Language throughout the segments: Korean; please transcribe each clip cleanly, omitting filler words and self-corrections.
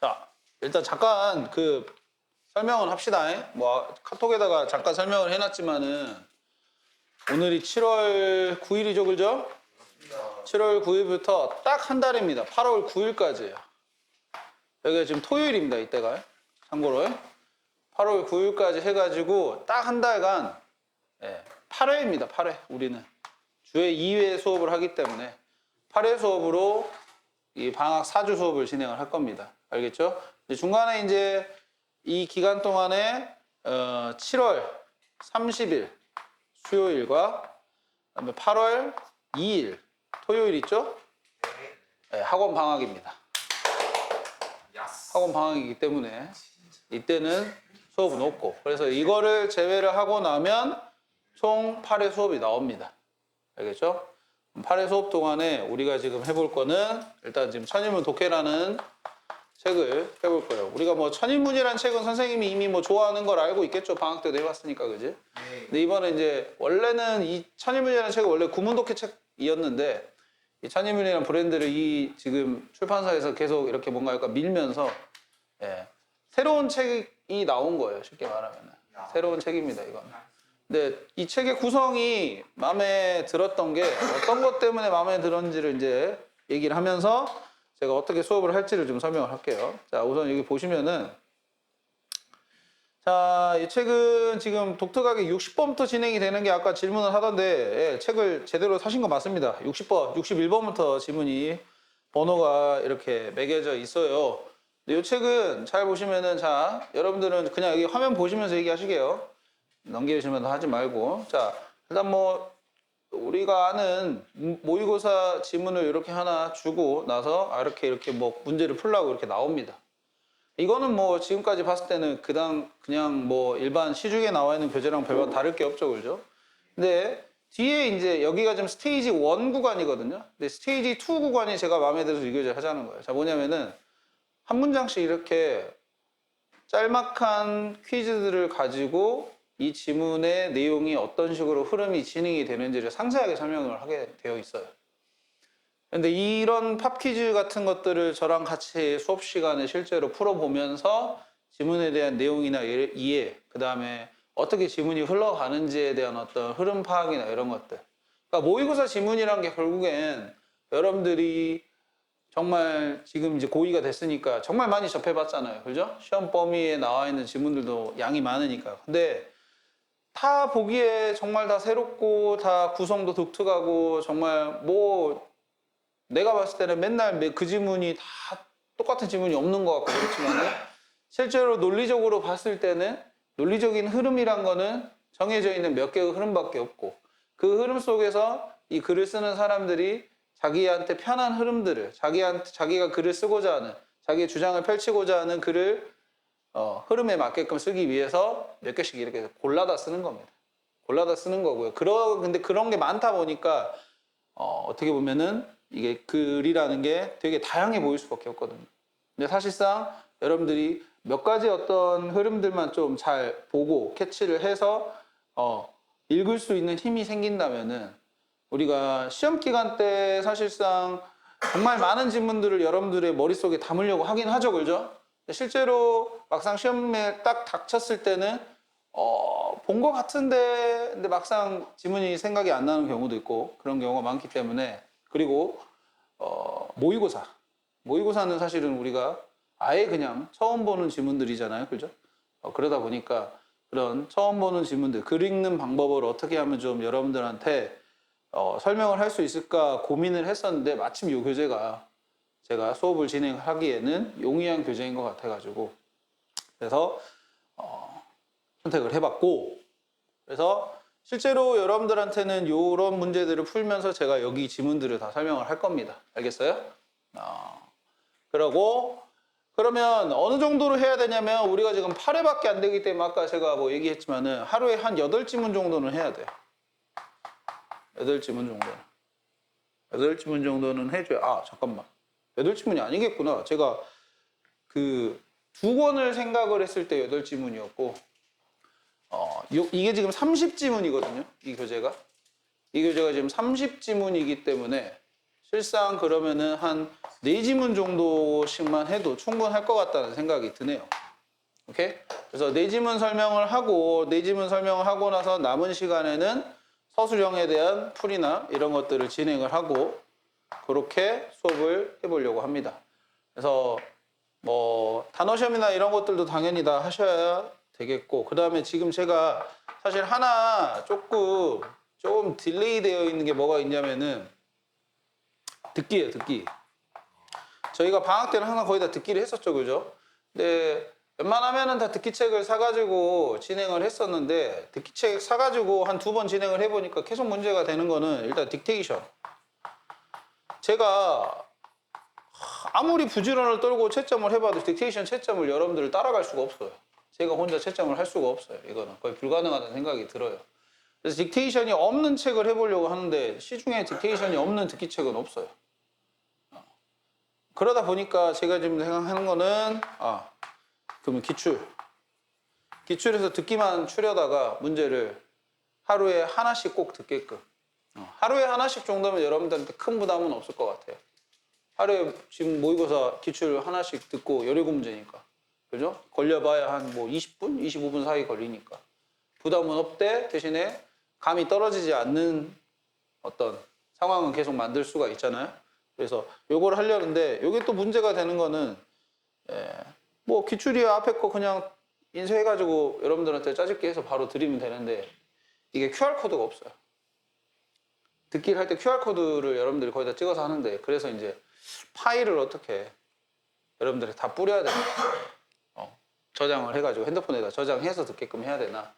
자, 일단 잠깐 설명을 합시다. 뭐 카톡에다가 잠깐 설명을 해놨지만은 오늘이 7월 9일이죠, 그죠? 7월 9일부터 딱 한 달입니다. 8월 9일까지예요. 여기가 지금 토요일입니다, 이때가. 참고로 8월 9일까지 해가지고 딱 한 달간 8회입니다, 8회. 우리는 주에 2회 수업을 하기 때문에 8회 수업으로 이 방학 4주 수업을 진행을 할 겁니다. 알겠죠? 중간에 이제 이 기간 동안에 7월 30일 수요일과 그다음에 8월 2일 토요일 있죠? 네, 학원 방학입니다. 학원 방학이기 때문에 이때는 수업은 없고, 그래서 이거를 제외를 하고 나면 총 8회 수업이 나옵니다. 알겠죠? 8회 수업 동안에 우리가 지금 해볼 거는 일단 지금 천인문 독해라는 책을 해볼 거예요. 우리가 뭐 천인문이라는 책은 선생님이 이미 뭐 좋아하는 걸 알고 있겠죠. 방학 때도 해봤으니까, 그지? 근데 이번에 이제 원래는 이 천인문이라는 책은 원래 구문독해 책이었는데 이 천인문이라는 브랜드를 이 지금 출판사에서 계속 이렇게 뭔가 약간 밀면서 새로운 책이 나온 거예요. 쉽게 말하면 새로운 책입니다, 이건. 근데 이 책의 구성이 마음에 들었던 게 어떤 것 때문에 마음에 들었는지를 이제 얘기를 하면서 제가 어떻게 수업을 할지를 좀 설명을 할게요. 자, 우선 여기 보시면은, 자, 이 책은 지금 독특하게 60번부터 진행이 되는 게 아까 질문을 하던데, 책을 제대로 사신 거 맞습니다. 60번, 61번부터 지문이 번호가 이렇게 매겨져 있어요. 근데 이 책은 잘 보시면은, 자, 여러분들은 그냥 여기 화면 보시면서 얘기하시게요. 넘기시면 하지 말고. 자, 일단 뭐 우리가 아는 모의고사 지문을 이렇게 하나 주고 나서 이렇게 뭐 문제를 풀라고 이렇게 나옵니다. 이거는 뭐 지금까지 봤을 때는 그냥 뭐 일반 시중에 나와 있는 교재랑 별반 다를 게 없죠, 그죠? 근데 뒤에 이제 여기가 지금 스테이지 1 구간이거든요. 근데 스테이지 2 구간이 제가 마음에 들어서 이 교재를 하자는 거예요. 자, 뭐냐면은 한 문장씩 이렇게 짤막한 퀴즈들을 가지고 이 지문의 내용이 어떤 식으로 흐름이 진행이 되는지를 상세하게 설명을 하게 되어 있어요. 근데 이런 팝 퀴즈 같은 것들을 저랑 같이 수업 시간에 실제로 풀어보면서 지문에 대한 내용이나 이해, 그 다음에 어떻게 지문이 흘러가는지에 대한 어떤 흐름 파악이나 이런 것들. 그러니까 모의고사 지문이란 게 결국엔 여러분들이 정말 지금 이제 고2가 됐으니까 정말 많이 접해봤잖아요. 그죠? 시험 범위에 나와 있는 지문들도 양이 많으니까. 근데 다 보기에 정말 다 새롭고 다 구성도 독특하고 정말 뭐 내가 봤을 때는 맨날 그 지문이 다 똑같은 지문이 없는 것 같고 그렇지만 실제로 논리적으로 봤을 때는 논리적인 흐름이란 거는 정해져 있는 몇 개의 흐름밖에 없고 그 흐름 속에서 이 글을 쓰는 사람들이 자기한테 편한 흐름들을 자기가 글을 쓰고자 하는 자기의 주장을 펼치고자 하는 글을 흐름에 맞게끔 쓰기 위해서 몇 개씩 이렇게 골라다 쓰는 겁니다. 골라다 쓰는 거고요. 근데 그런 게 많다 보니까 어떻게 보면은 이게 글이라는 게 되게 다양해 보일 수밖에 없거든요. 근데 사실상 여러분들이 몇 가지 어떤 흐름들만 좀 잘 보고 캐치를 해서 읽을 수 있는 힘이 생긴다면은 우리가 시험 기간 때 사실상 정말 많은 지문들을 여러분들의 머릿속에 담으려고 하긴 하죠, 그죠? 실제로 막상 시험에 딱 닥쳤을 때는 본 것 같은데 근데 막상 지문이 생각이 안 나는 경우도 있고 그런 경우가 많기 때문에 그리고 모의고사는 사실은 우리가 아예 그냥 처음 보는 지문들이잖아요, 그죠? 그러다 보니까 그런 처음 보는 지문들 글 읽는 방법을 어떻게 하면 좀 여러분들한테 설명을 할 수 있을까 고민을 했었는데 마침 이 교재가 제가 수업을 진행하기에는 용이한 교재인 것 같아가지고 그래서 선택을 해봤고 그래서 실제로 여러분들한테는 이런 문제들을 풀면서 제가 여기 지문들을 다 설명을 할 겁니다. 알겠어요? 그러면 어느 정도로 해야 되냐면 우리가 지금 8회밖에 안 되기 때문에 아까 제가 뭐 얘기했지만은 하루에 한 8지문 정도는 해야 돼요. 8지문 정도는. 8지문 정도는 해줘야 잠깐만. 8지문이 아니겠구나. 제가 그 2권을 생각을 했을 때 8지문이었고 이게 지금 30지문이거든요. 이 교재가 지금 30지문이기 때문에 실상 그러면은 한 4지문 정도씩만 해도 충분할 것 같다는 생각이 드네요. 오케이? 그래서 4지문 설명을 하고 4지문 설명을 하고 나서 남은 시간에는 서술형에 대한 풀이나 이런 것들을 진행을 하고 그렇게 수업을 해보려고 합니다. 그래서 뭐 단어 시험이나 이런 것들도 당연히 다 하셔야 되겠고 그 다음에 지금 제가 사실 하나 조금 딜레이 되어 있는 게 뭐가 있냐면은 듣기예요, 듣기. 저희가 방학 때는 항상 거의 다 듣기를 했었죠, 그죠? 근데 웬만하면은 다 듣기책을 사가지고 진행을 했었는데 듣기책 사가지고 한 2번 진행을 해보니까 계속 문제가 되는 거는 일단 딕테이션. 제가 아무리 부지런을 떨고 채점을 해봐도 딕테이션 채점을 여러분들을 따라갈 수가 없어요. 제가 혼자 채점을 할 수가 없어요. 이거는 거의 불가능하다는 생각이 들어요. 그래서 딕테이션이 없는 책을 해보려고 하는데 시중에 딕테이션이 없는 듣기책은 없어요. 그러다 보니까 제가 지금 생각하는 거는 그러면 기출에서 듣기만 추려다가 문제를 하루에 하나씩 꼭 듣게끔 하루에 하나씩 정도면 여러분들한테 큰 부담은 없을 것 같아요. 하루에 지금 모의고사 기출 하나씩 듣고 17문제니까 그죠? 걸려봐야 한 뭐 20분, 25분 사이 걸리니까 부담은 없대. 대신에 감이 떨어지지 않는 어떤 상황은 계속 만들 수가 있잖아요. 그래서 요걸 하려는데 요게 또 문제가 되는 거는 뭐 기출이야 앞에 거 그냥 인쇄해가지고 여러분들한테 짜집기 해서 바로 드리면 되는데 이게 QR코드가 없어요. 듣기를 할 때 QR코드를 여러분들이 거의 다 찍어서 하는데 그래서 이제 파일을 어떻게 여러분들이 다 뿌려야 되나 저장을 해가지고 핸드폰에다 저장해서 듣게끔 해야 되나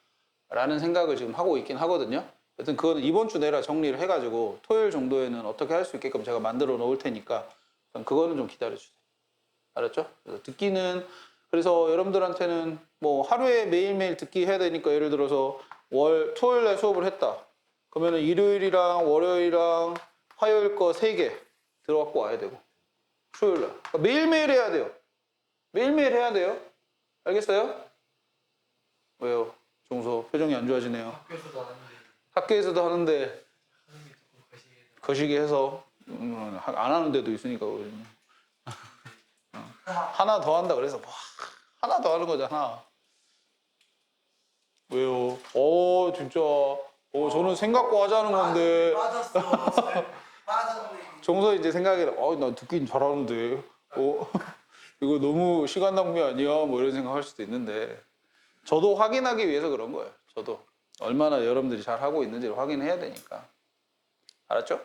라는 생각을 지금 하고 있긴 하거든요. 하여튼 그거는 이번 주 내라 정리를 해가지고 토요일 정도에는 어떻게 할 수 있게끔 제가 만들어 놓을 테니까 그거는 좀 기다려주세요. 알았죠? 그래서 듣기는 그래서 여러분들한테는 뭐 하루에 매일매일 듣기 해야 되니까 예를 들어서 토요일 날 수업을 했다. 그러면은 일요일이랑 월요일이랑 화요일 거 3개 들어갖고 와야 되고 수요일 날 그러니까 매일매일 해야 돼요. 매일매일 해야 돼요. 알겠어요? 왜요? 종소 표정이 안 좋아지네요. 학교에서도 하는데 거시기 해서 안 하는 데도 있으니까 하나 더 한다 그래서 하나 더 하는 거잖아. 왜요? 진짜 저는 생각고 하자는 건데 종소 이제 생각이 나 듣긴 잘하는데 이거 너무 시간 낭비 아니야? 뭐 이런 생각 할 수도 있는데 저도 확인하기 위해서 그런 거예요. 저도 얼마나 여러분들이 잘 하고 있는지를 확인해야 되니까. 알았죠?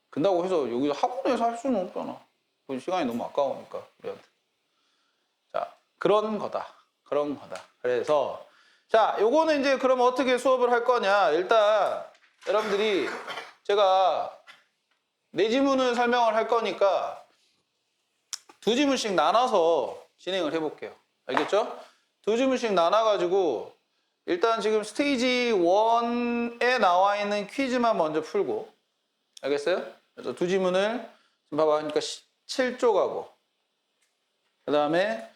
근다고 해서 여기서 학원에서 할 수는 없잖아. 그 시간이 너무 아까우니까 우리한테. 자, 그런 거다. 그래서 자, 요거는 이제 그러면 어떻게 수업을 할 거냐? 일단 여러분들이 제가 4지문을 설명을 할 거니까 2지문씩 나눠서 진행을 해볼게요. 알겠죠? 2지문씩 나눠가지고 일단 지금 스테이지 1에 나와 있는 퀴즈만 먼저 풀고 알겠어요? 그래서 2지문을 지금 봐봐. 그러니까 7쪽하고 그 다음에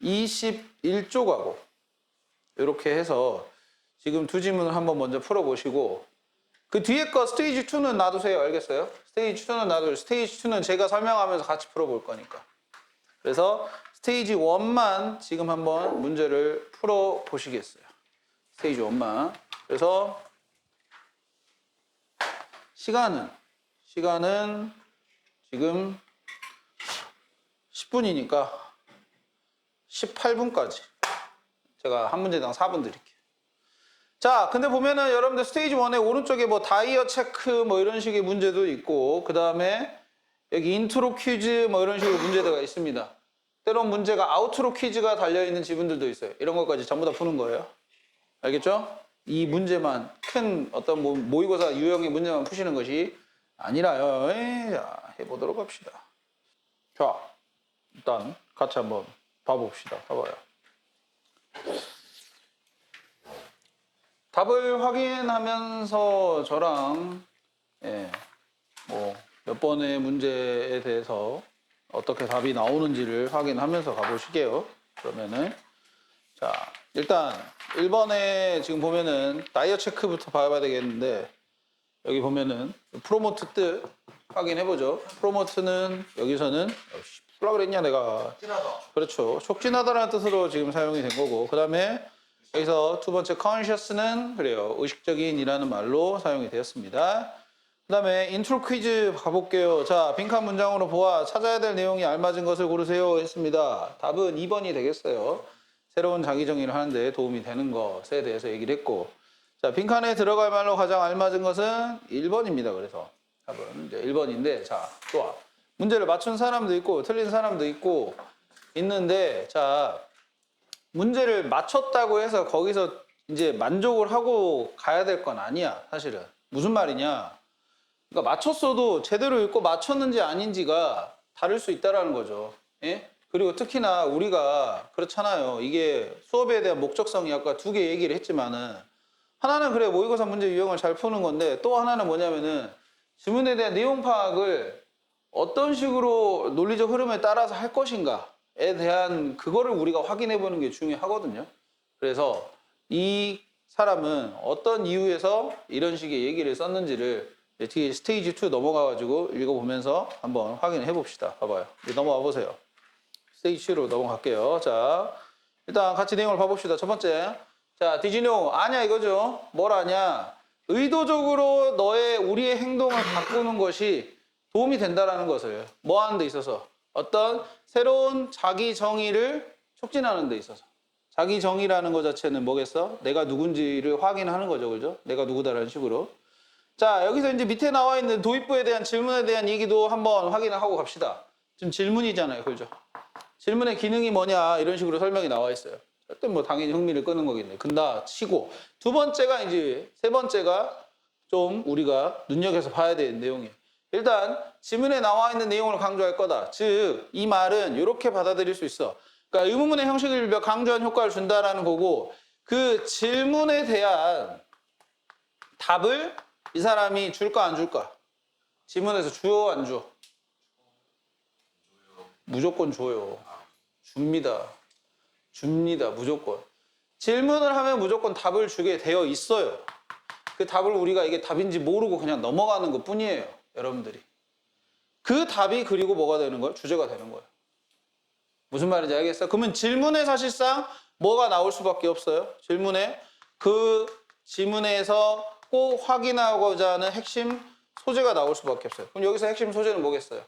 21쪽하고 이렇게 해서 지금 2지문을 한번 먼저 풀어보시고 그 뒤에 거 스테이지 2는 놔두세요. 알겠어요? 스테이지 2는 놔두세요. 스테이지 2는 제가 설명하면서 같이 풀어볼 거니까. 그래서 스테이지 1만 지금 한번 문제를 풀어보시겠어요. 스테이지 1만. 그래서 시간은 지금 10분이니까 18분까지 제가 한 문제당 4분 드릴게요. 자, 근데 보면은 여러분들 스테이지 1의 오른쪽에 뭐 다이어 체크 뭐 이런 식의 문제도 있고 그 다음에 여기 인트로 퀴즈 뭐 이런 식의 문제가 있습니다. 때론 문제가 아우트로 퀴즈가 달려있는 지문들도 있어요. 이런 것까지 전부 다 푸는 거예요. 알겠죠? 이 문제만 큰 어떤 모의고사 유형의 문제만 푸시는 것이 아니라요. 자, 해보도록 합시다. 자, 일단 같이 한번 봐봅시다. 봐봐요. 답을 확인하면서 저랑 뭐 몇 번의 문제에 대해서 어떻게 답이 나오는지를 확인하면서 가보시게요. 그러면은 자, 일단 1번에 지금 보면은 다이어 체크부터 봐야 되겠는데 여기 보면은 프로모트 뜻 확인해보죠. 프로모트는 여기서는 풀라 그랬냐 내가. 그렇죠. 촉진하다라는 뜻으로 지금 사용이 된 거고, 그 다음에 여기서 두 번째 conscious는 그래요. 의식적인이라는 말로 사용이 되었습니다. 그 다음에 인트로 퀴즈 가볼게요. 자, 빈칸 문장으로 보아 찾아야 될 내용이 알맞은 것을 고르세요 했습니다. 답은 2번이 되겠어요. 새로운 자기 정의를 하는데 도움이 되는 것에 대해서 얘기를 했고, 자, 빈칸에 들어갈 말로 가장 알맞은 것은 1번입니다. 그래서 답은 이제 1번인데, 자, 좋아. 문제를 맞춘 사람도 있고 틀린 사람도 있고 있는데, 자, 문제를 맞췄다고 해서 거기서 이제 만족을 하고 가야 될 건 아니야. 사실은 무슨 말이냐, 그러니까 맞췄어도 제대로 읽고 맞췄는지 아닌지가 다를 수 있다라는 거죠. 예? 그리고 특히나 우리가 그렇잖아요. 이게 수업에 대한 목적성이 아까 두 개 얘기를 했지만은, 하나는 그래 모의고사 문제 유형을 잘 푸는 건데, 또 하나는 뭐냐면은 지문에 대한 내용 파악을 어떤 식으로 논리적 흐름에 따라서 할 것인가에 대한 그거를 우리가 확인해 보는 게 중요하거든요. 그래서 이 사람은 어떤 이유에서 이런 식의 얘기를 썼는지를 뒤에 스테이지 2 넘어가가지고 읽어보면서 한번 확인해 봅시다. 봐봐요. 이제 넘어와 보세요. 스테이지 2로 넘어갈게요. 자, 일단 같이 내용을 봐봅시다. 첫 번째. 자, did you know? 아냐 이거죠. 뭘 아냐? 의도적으로 우리의 행동을 바꾸는 것이 도움이 된다라는 것을 뭐 하는 데 있어서? 어떤 새로운 자기 정의를 촉진하는 데 있어서. 자기 정의라는 것 자체는 뭐겠어? 내가 누군지를 확인하는 거죠. 그죠? 내가 누구다라는 식으로. 자, 여기서 이제 밑에 나와 있는 도입부에 대한 질문에 대한 얘기도 한번 확인을 하고 갑시다. 지금 질문이잖아요. 그죠? 질문의 기능이 뭐냐, 이런 식으로 설명이 나와 있어요. 어떤 뭐 당연히 흥미를 끄는 거겠네. 근다 치고. 두 번째가 이제, 세 번째가 좀 우리가 눈여겨서 봐야 되는 내용이에요. 일단 지문에 나와 있는 내용을 강조할 거다. 즉, 이 말은 이렇게 받아들일 수 있어. 그러니까 의문문의 형식을 강조한 효과를 준다라는 거고, 그 질문에 대한 답을 이 사람이 줄까 안 줄까? 지문에서 주어 안 줘? 무조건 줘요. 줍니다. 무조건. 질문을 하면 무조건 답을 주게 되어 있어요. 그 답을 우리가 이게 답인지 모르고 그냥 넘어가는 것 뿐이에요. 여러분들이. 그 답이 그리고 뭐가 되는 거예요? 주제가 되는 거예요. 무슨 말인지 알겠어요? 그러면 질문에 사실상 뭐가 나올 수밖에 없어요. 질문에 그 지문에서 꼭 확인하고자 하는 핵심 소재가 나올 수밖에 없어요. 그럼 여기서 핵심 소재는 뭐겠어요?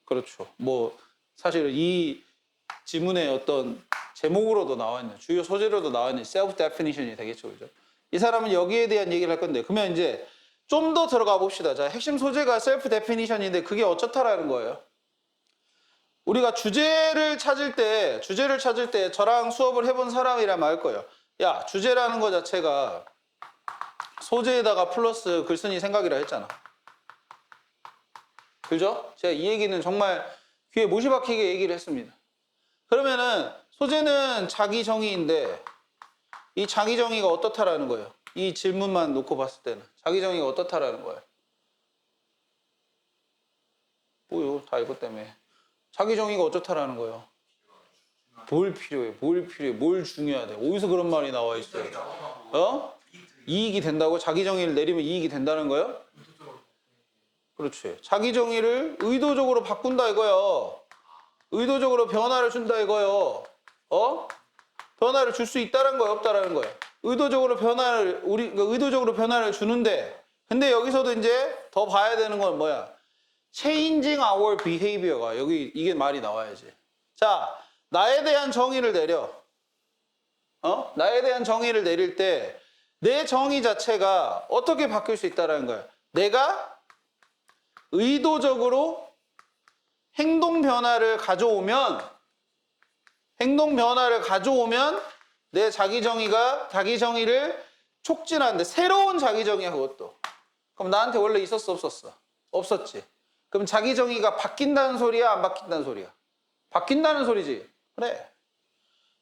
그렇죠. 뭐 사실 이 지문의 어떤 제목으로도 나와 있는, 주요 소재로도 나와 있는 self definition이 되겠죠. 그죠? 이 사람은 여기에 대한 얘기를 할 건데, 그러면 이제 좀 더 들어가 봅시다. 자, 핵심 소재가 self definition인데 그게 어쩌다라는 거예요? 우리가 주제를 찾을 때 저랑 수업을 해본 사람이라면 알 거예요. 야, 주제라는 거 자체가 소재에다가 플러스 글쓴이 생각이라 했잖아. 그죠? 제가 이 얘기는 정말 귀에 못이 박히게 얘기를 했습니다. 그러면은 소재는 자기 정의인데, 이 자기 정의가 어떻다라는 거예요? 이 질문만 놓고 봤을 때는 자기 정의가 어떻다라는 거예요? 뭐요? 다 이것 때문에. 자기 정의가 어떻다라는 거예요? 뭘 필요해? 뭘 중요하대? 어디서 그런 말이 나와 있어요? 어? 이익이 된다고? 자기 정의를 내리면 이익이 된다는 거예요? 그렇지. 자기 정의를 의도적으로 바꾼다 이거요. 의도적으로 변화를 준다 이거요. 어? 변화를 줄 수 있다는 거예요, 없다라는 거예요. 의도적으로 변화를 주는데, 근데 여기서도 이제 더 봐야 되는 건 뭐야? Changing our behavior가 여기 이게 말이 나와야지. 자, 나에 대한 정의를 내려. 나에 대한 정의를 내릴 때 내 정의 자체가 어떻게 바뀔 수 있다는 거야? 내가 의도적으로 행동 변화를 가져오면 내 자기 정의를 촉진하는데, 새로운 자기 정의야 그것도. 그럼 나한테 원래 있었어 없었어? 없었지. 그럼 자기 정의가 바뀐다는 소리야 안 바뀐다는 소리야? 바뀐다는 소리지. 그래.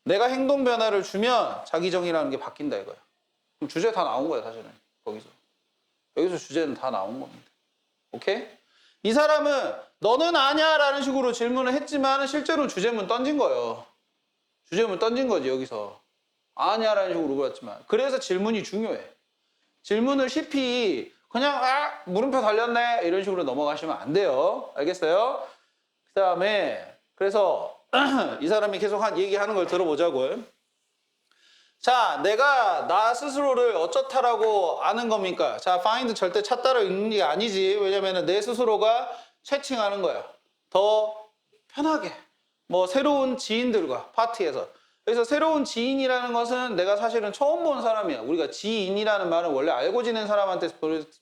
내가 행동 변화를 주면 자기 정의라는 게 바뀐다 이거야. 그럼 주제 다 나온 거야 사실은. 여기서 주제는 다 나온 겁니다. 오케이? 이 사람은 너는 아냐 라는 식으로 질문을 했지만 실제로 주제문 던진 거예요. 주제문 던진 거지 여기서. 아냐라는 식으로 물어봤지만. 그래서 질문이 중요해. 질문을 쉽이 그냥 물음표 달렸네 이런 식으로 넘어가시면 안 돼요. 알겠어요? 그 다음에 그래서 이 사람이 계속 얘기하는 걸 들어보자고요. 자, 내가 나 스스로를 어쩌다라고 아는 겁니까? 자, find 절대 찾다로 읽는 게 아니지. 왜냐면은 내 스스로가 채팅하는 거야. 더 편하게. 뭐 새로운 지인들과 파티에서. 그래서 새로운 지인이라는 것은 내가 사실은 처음 본 사람이야. 우리가 지인이라는 말은 원래 알고 지낸 사람한테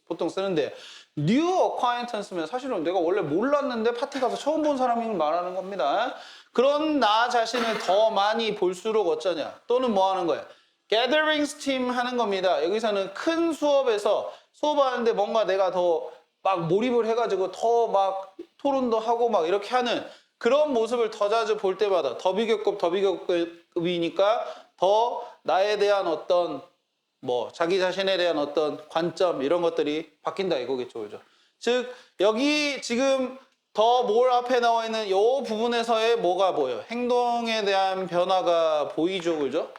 보통 쓰는데 new acquaintance면 사실은 내가 원래 몰랐는데 파티 가서 처음 본 사람을 말하는 겁니다. 그런 나 자신을 더 많이 볼수록 어쩌냐. 또는 뭐 하는 거야. gatherings team 하는 겁니다. 여기서는 큰 수업에서 수업하는데 뭔가 내가 더 막 몰입을 해가지고 더 막 토론도 하고 막 이렇게 하는 그런 모습을 더 자주 볼 때마다 더 비교급이니까 더 나에 대한 어떤 뭐 자기 자신에 대한 어떤 관점 이런 것들이 바뀐다 이거겠죠. 그죠? 즉 여기 지금 더 뭘 앞에 나와 있는 이 부분에서의 뭐가 보여요? 행동에 대한 변화가 보이죠. 그죠?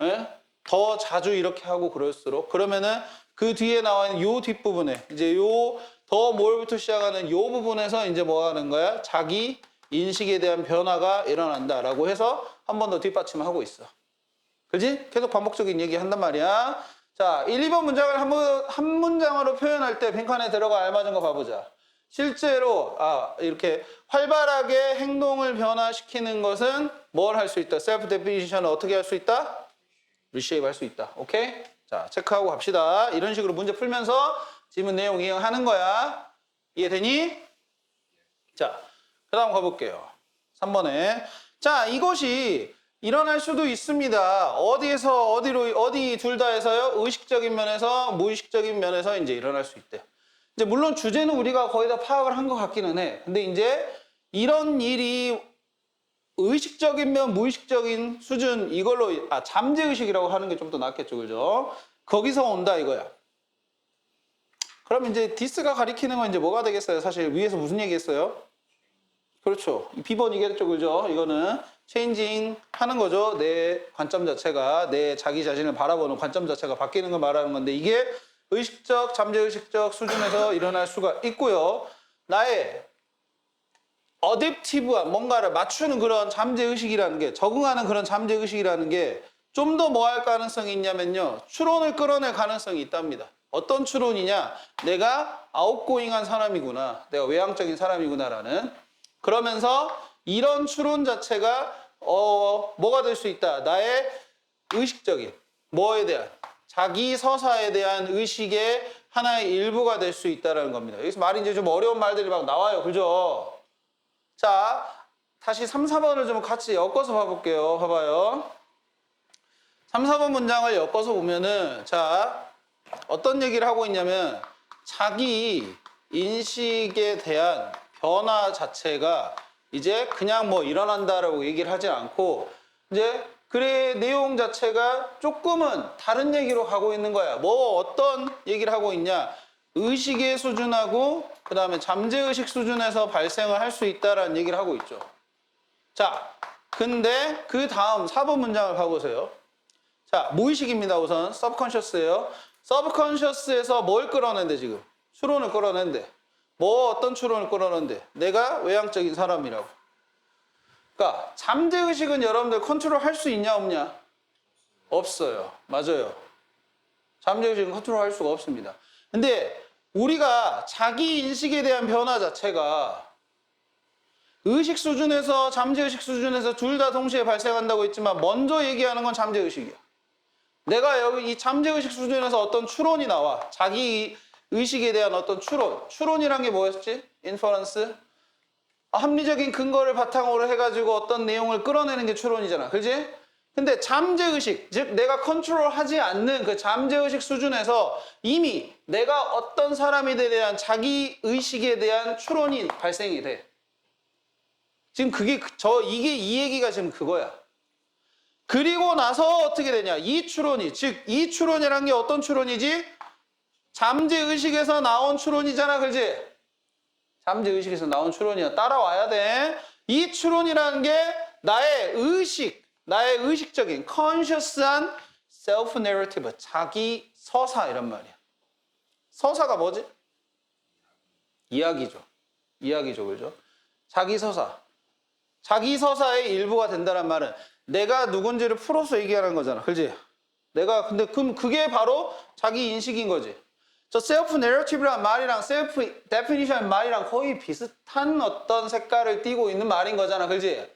예? 더 자주 이렇게 하고 그럴수록 그러면은 그 뒤에 나와 있는 요 뒷부분에 이제 요 더 뭘부터 시작하는 요 부분에서 이제 뭐 하는 거야? 자기 인식에 대한 변화가 일어난다라고 해서 한 번 더 뒷받침하고 있어. 그지? 계속 반복적인 얘기 한단 말이야. 자, 1, 2번 문장을 한 문장으로 표현할 때 빈칸에 들어가 알맞은 거 봐보자. 실제로 이렇게 활발하게 행동을 변화시키는 것은 뭘 할 수 있다? 셀프 데피니션을 어떻게 할 수 있다? 리쉐이프 할 수 있다. 오케이? 자, 체크하고 갑시다. 이런 식으로 문제 풀면서 지문 내용 이해하는 거야. 이해되니? 자, 그 다음 가볼게요. 3번에. 자, 이것이 일어날 수도 있습니다. 어디에서 어디로, 어디 둘 다에서요? 의식적인 면에서, 무의식적인 면에서 이제 일어날 수 있대. 이제 물론 주제는 우리가 거의 다 파악을 한 것 같기는 해. 근데 이제 이런 일이 의식적인 면, 무의식적인 수준, 이걸로, 잠재의식이라고 하는 게 좀 더 낫겠죠. 그죠? 거기서 온다 이거야. 그럼 이제 디스가 가리키는 건 이제 뭐가 되겠어요? 사실 위에서 무슨 얘기 했어요? 그렇죠. 비번이겠죠. 그죠? 이거는 체인징 하는 거죠. 내 관점 자체가, 내 자기 자신을 바라보는 관점 자체가 바뀌는 걸 말하는 건데 이게 의식적, 잠재의식적 수준에서 일어날 수가 있고요. 나의 어댑티브한 뭔가를 맞추는 그런 잠재의식이라는 게, 적응하는 그런 잠재의식이라는 게 좀 더 뭐 할 가능성이 있냐면요. 추론을 끌어낼 가능성이 있답니다. 어떤 추론이냐? 내가 아웃고잉한 사람이구나. 내가 외향적인 사람이구나라는. 그러면서 이런 추론 자체가 뭐가 될 수 있다. 나의 의식적인 뭐에 대한 자기 서사에 대한 의식의 하나의 일부가 될 수 있다는 겁니다. 여기서 말이 이제 좀 어려운 말들이 막 나와요. 그죠? 자, 다시 3, 4번을 좀 같이 엮어서 봐볼게요. 봐봐요. 3, 4번 문장을 엮어서 보면은 자, 어떤 얘기를 하고 있냐면 자기 인식에 대한 변화 자체가 이제 그냥 뭐 일어난다라고 얘기를 하지 않고 이제 글의 내용 자체가 조금은 다른 얘기로 가고 있는 거야. 뭐 어떤 얘기를 하고 있냐? 의식의 수준하고 그 다음에 잠재의식 수준에서 발생을 할 수 있다라는 얘기를 하고 있죠. 자, 근데 그 다음 4번 문장을 봐보세요. 자, 무의식입니다. 우선 subconscious예요. subconscious에서 뭘 끌어낸대 지금? 추론을 끌어낸대. 뭐 어떤 추론을 끌어낸대? 내가 외향적인 사람이라고. 그러니까 잠재의식은 여러분들 컨트롤 할 수 있냐 없냐? 없어요. 맞아요. 잠재의식은 컨트롤 할 수가 없습니다. 근데 우리가 자기 인식에 대한 변화 자체가 의식 수준에서 잠재의식 수준에서 둘 다 동시에 발생한다고 했지만 먼저 얘기하는 건 잠재의식이야. 내가 여기 이 잠재의식 수준에서 어떤 추론이 나와. 자기 의식에 대한 어떤 추론. 추론이란 게 뭐였지? 인퍼런스. 합리적인 근거를 바탕으로 해가지고 어떤 내용을 끌어내는 게 추론이잖아. 그지? 근데 잠재의식, 즉 내가 컨트롤하지 않는 그 잠재의식 수준에서 이미 내가 어떤 사람에 대한 자기 의식에 대한 추론이 발생이 돼. 지금 이게 이 얘기가 지금 그거야. 그리고 나서 어떻게 되냐? 이 추론이, 즉 이 추론이란 게 어떤 추론이지? 잠재의식에서 나온 추론이잖아. 그지? 잠재의식에서 나온 추론이야. 따라와야 돼. 이 추론이라는 게 나의 의식적인 conscious한 self narrative, 자기 서사 이란 말이야. 서사가 뭐지? 이야기죠. 이야기죠. 그죠? 자기서사. 자기서사의 일부가 된다는 말은 내가 누군지를 풀어서 얘기하는 거잖아. 그지? 근데 그럼 그게 바로 자기 인식인 거지. 저 셀프 내러티브라는 말이랑 셀프 데피니션 말이랑 거의 비슷한 어떤 색깔을 띠고 있는 말인 거잖아. 그지?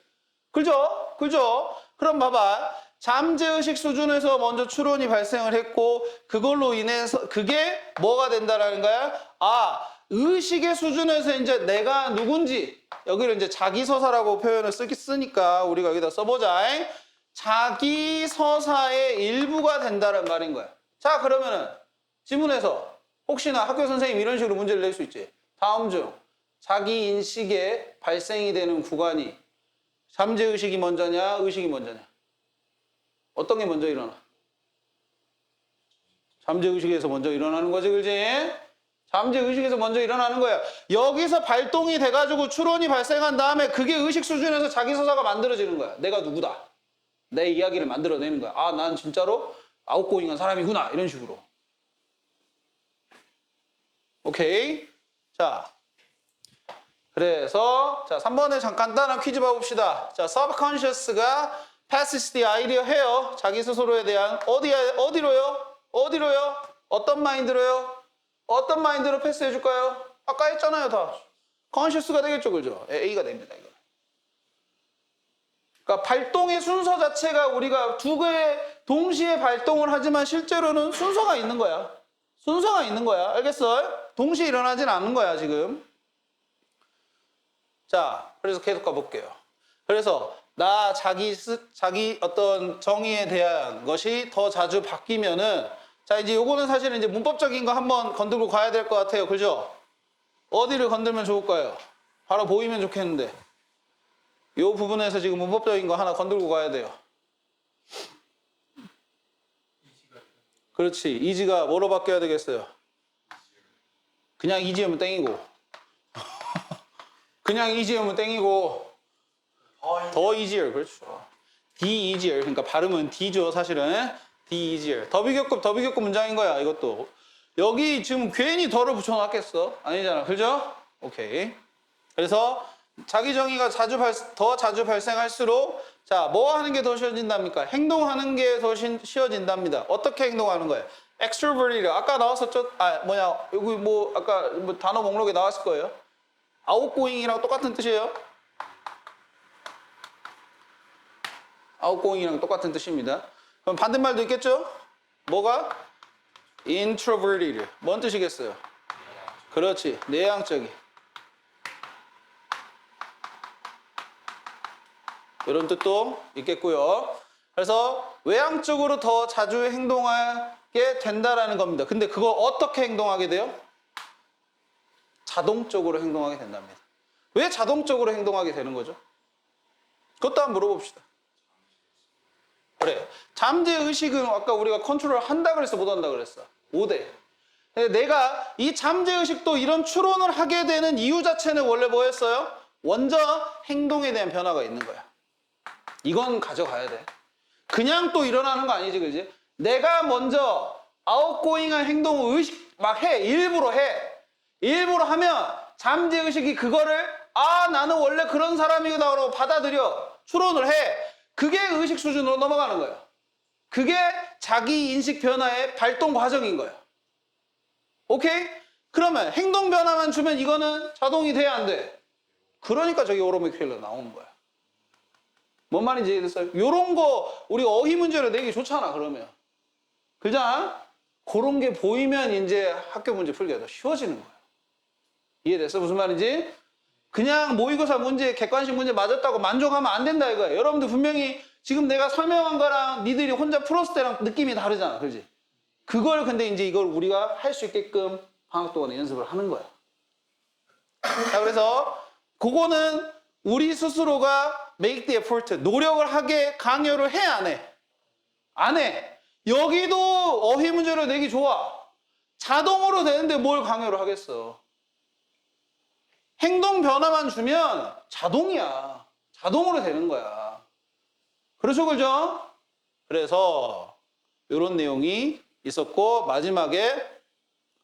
그죠? 그죠? 그럼 봐봐. 잠재의식 수준에서 먼저 추론이 발생을 했고 그걸로 인해서 그게 뭐가 된다라는 거야? 아, 의식의 수준에서 이제 내가 누군지 여기를 이제 자기서사라고 표현을 쓰니까 우리가 여기다 써보자. 자기서사의 일부가 된다는 말인 거야. 자, 그러면은 지문에서 혹시나 학교 선생님 이런 식으로 문제를 낼 수 있지. 다음 중 자기 인식에 발생이 되는 구간이 잠재의식이 먼저냐 의식이 먼저냐? 어떤 게 먼저 일어나? 잠재의식에서 먼저 일어나는 거지, 그지? 잠재의식에서 먼저 일어나는 거야. 여기서 발동이 돼가지고 추론이 발생한 다음에 그게 의식 수준에서 자기서사가 만들어지는 거야. 내가 누구다. 내 이야기를 만들어내는 거야. 아, 난 진짜로 아웃고잉한 사람이구나. 이런 식으로. 오케이. 자, 그래서 자 3번에 잠깐 간단한 퀴즈 봐봅시다. 자, subconscious가 passes the idea 해요. 자기 스스로에 대한 어디로요? 어떤 마인드로요? 어떤 마인드로 패스해 줄까요? 아까 했잖아요, 다. conscious가 되겠죠, 그죠? A가 됩니다, 이거. 그러니까 발동의 순서 자체가 우리가 두 개 동시에 발동을 하지만 실제로는 순서가 있는 거야. 순서가 있는 거야. 알겠어요? 동시에 일어나진 않는 거야, 지금. 자, 그래서 계속 가볼게요. 그래서 나 자기 어떤 정의에 대한 것이 더 자주 바뀌면은 자, 이제 요거는 사실은 이제 문법적인 거 한번 건들고 가야 될 것 같아요. 그죠? 어디를 건들면 좋을까요? 바로 보이면 좋겠는데. 요 부분에서 지금 문법적인 거 하나 건들고 가야 돼요. 그렇지. 이지가 뭐로 바뀌어야 되겠어요? 그냥 이지하면 땡이고. 그냥 이지하면 땡이고. 더 easier. 그렇죠. D easier. 그러니까 발음은 D죠, 사실은. D easier. 더 비교급 문장인 거야, 이것도. 여기 지금 괜히 더를 붙여놨겠어? 아니잖아. 그죠? 오케이. 그래서 자기 정의가 더 자주 발생할수록 자, 뭐 하는 게 더 쉬워진답니까? 행동하는 게 더 쉬워진답니다. 어떻게 행동하는 거예요? extroverted. 아까 나왔었죠? 여기 뭐 아까 뭐 단어 목록에 나왔을 거예요. outgoing이랑 똑같은 뜻이에요. outgoing이랑 똑같은 뜻입니다. 그럼 반대말도 있겠죠? 뭐가? introverted. 뭔 뜻이겠어요? 그렇지. 내향적이. 이런 뜻도 있겠고요. 그래서 외향적으로 더 자주 행동하게 된다라는 겁니다. 근데 그거 어떻게 행동하게 돼요? 자동적으로 행동하게 된답니다. 왜 자동적으로 행동하게 되는 거죠? 그것도 한번 물어봅시다. 그래. 잠재의식은 아까 우리가 컨트롤 한다 그랬어, 못 한다 그랬어? 5대. 내가 이 잠재의식도 이런 추론을 하게 되는 이유 자체는 원래 뭐였어요? 먼저 행동에 대한 변화가 있는 거야. 이건 가져가야 돼. 그냥 또 일어나는 거 아니지, 그지? 내가 먼저 아웃고잉한 행동을 막 해. 일부러 해. 일부러 하면 잠재의식이 그거를 나는 원래 그런 사람이구나 라고 받아들여. 추론을 해. 그게 의식 수준으로 넘어가는 거예요. 그게 자기 인식 변화의 발동 과정인 거예요. 오케이? 그러면 행동 변화만 주면 이거는 자동이 돼야 안 돼. 그러니까 저기 오로메킬러 나오는 거야. 뭔 말인지 이해됐어요? 요런 거 우리 어휘 문제로 내기 좋잖아, 그러면. 그잖아? 그런 게 보이면 이제 학교 문제 풀기가 더 쉬워지는 거야. 이해됐어? 무슨 말인지? 그냥 모의고사 문제, 객관식 문제 맞았다고 만족하면 안 된다 이거야. 여러분들 분명히 지금 내가 설명한 거랑 니들이 혼자 풀었을 때랑 느낌이 다르잖아. 그렇지? 그걸 근데 이제 이걸 우리가 할 수 있게끔 방학 동안에 연습을 하는 거야. 자, 그래서 그거는 우리 스스로가 make the effort, 노력을 하게 강요를 해, 안 해? 안 해. 여기도 어휘 문제로 내기 좋아. 자동으로 되는데 뭘 강요를 하겠어. 행동 변화만 주면 자동이야. 자동으로 되는 거야. 그렇죠, 그죠? 그래서 이런 내용이 있었고 마지막에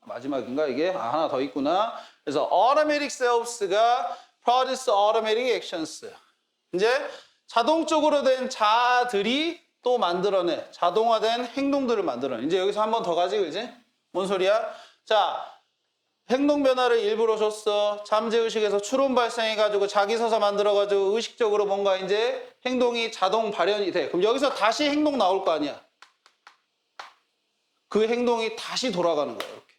마지막인가 이게? 아, 하나 더 있구나. 그래서 automatic selfs가 produce automatic actions. 이제 자동적으로 된 자들이 또 만들어내. 자동화된 행동들을 만들어내. 이제 여기서 한 번 더 가지, 그지? 뭔 소리야? 자, 행동 변화를 일부러 줬어. 잠재의식에서 추론 발생해가지고 자기 서사 만들어가지고 의식적으로 뭔가 이제 행동이 자동 발현이 돼. 그럼 여기서 다시 행동 나올 거 아니야? 그 행동이 다시 돌아가는 거야, 이렇게.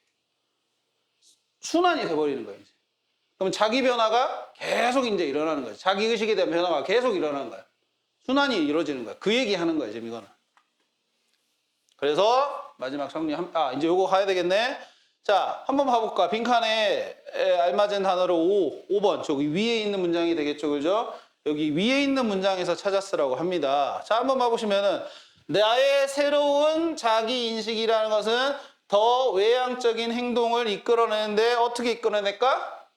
순환이 돼버리는 거야, 이제. 그럼 자기 변화가 계속 이제 일어나는 거야. 자기 의식에 대한 변화가 계속 일어나는 거야. 순환이 이루어지는 거야. 그 얘기 하는 거야, 지금 이거는. 그래서 마지막 정리, 이제 요거 가야 되겠네. 자, 한번 봐볼까? 빈칸에 알맞은 단어로 5번. 저기 위에 있는 문장이 되겠죠, 그죠? 여기 위에 있는 문장에서 찾아 쓰라고 합니다. 자, 한번 봐보시면은 나의 새로운 자기 인식이라는 것은 더 외향적인 행동을 이끌어내는데 어떻게 이끌어낼까?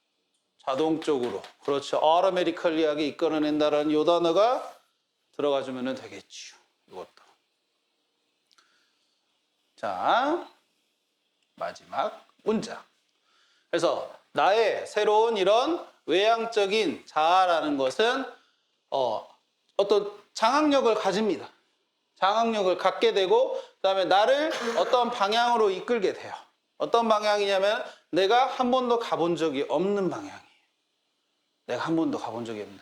자동적으로. 그렇죠. automatically하게 이끌어낸다라는 요 단어가 들어가주면 되겠죠. 이것도. 자, 마지막 문장. 그래서 나의 새로운 이런 외향적인 자아라는 것은 어떤 장악력을 가집니다. 장악력을 갖게 되고 그다음에 나를 어떤 방향으로 이끌게 돼요. 어떤 방향이냐면 내가 한 번도 가본 적이 없는 방향이에요. 내가 한 번도 가본 적이 없는.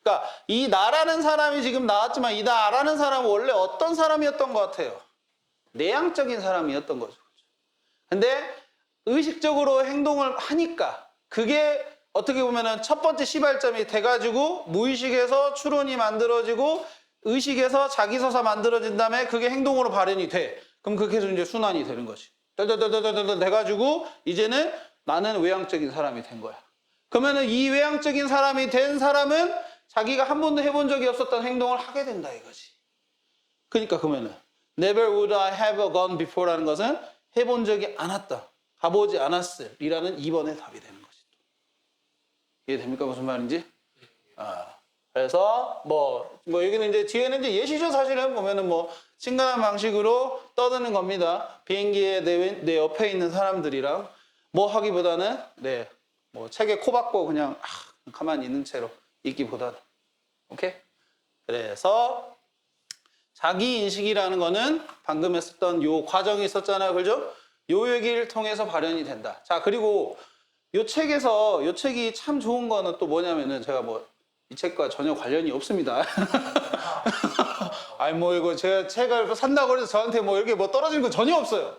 그러니까 이 나라는 사람이 지금 나왔지만 이 나라는 사람은 원래 어떤 사람이었던 것 같아요? 내향적인 사람이었던 거죠. 근데 의식적으로 행동을 하니까 그게 어떻게 보면은 첫 번째 시발점이 돼가지고 무의식에서 추론이 만들어지고 의식에서 자기서사 만들어진 다음에 그게 행동으로 발현이 돼. 그럼 그렇게 해서 이제 순환이 되는 거지. 덜덜덜덜덜 돼가지고 이제는 나는 외향적인 사람이 된 거야. 그러면은 이 외향적인 사람이 된 사람은 자기가 한 번도 해본 적이 없었던 행동을 하게 된다 이거지. 그러니까 그러면은 Never would I have gone before라는 것은 해본 적이 않았다. 가보지 않았을 이라는 2번의 답이 되는 거지. 이해됩니까? 무슨 말인지? 그래서 여기는 이제 뒤에는 이제 예시죠. 사실은 보면은 친근한 방식으로 떠드는 겁니다. 비행기에 내 옆에 있는 사람들이랑 하기보다는 책에 코 박고 그냥 가만히 있는 채로 있기보다는. 오케이? 그래서 자기 인식이라는 거는 방금 했었던 요 과정이 있었잖아요. 그죠? 요 얘기를 통해서 발현이 된다. 자, 그리고 요 책이 참 좋은 거는 또 뭐냐면은 제가 이 책과 전혀 관련이 없습니다. 이거 제가 책을 산다고 해서 저한테 이렇게 떨어지는 거 전혀 없어요.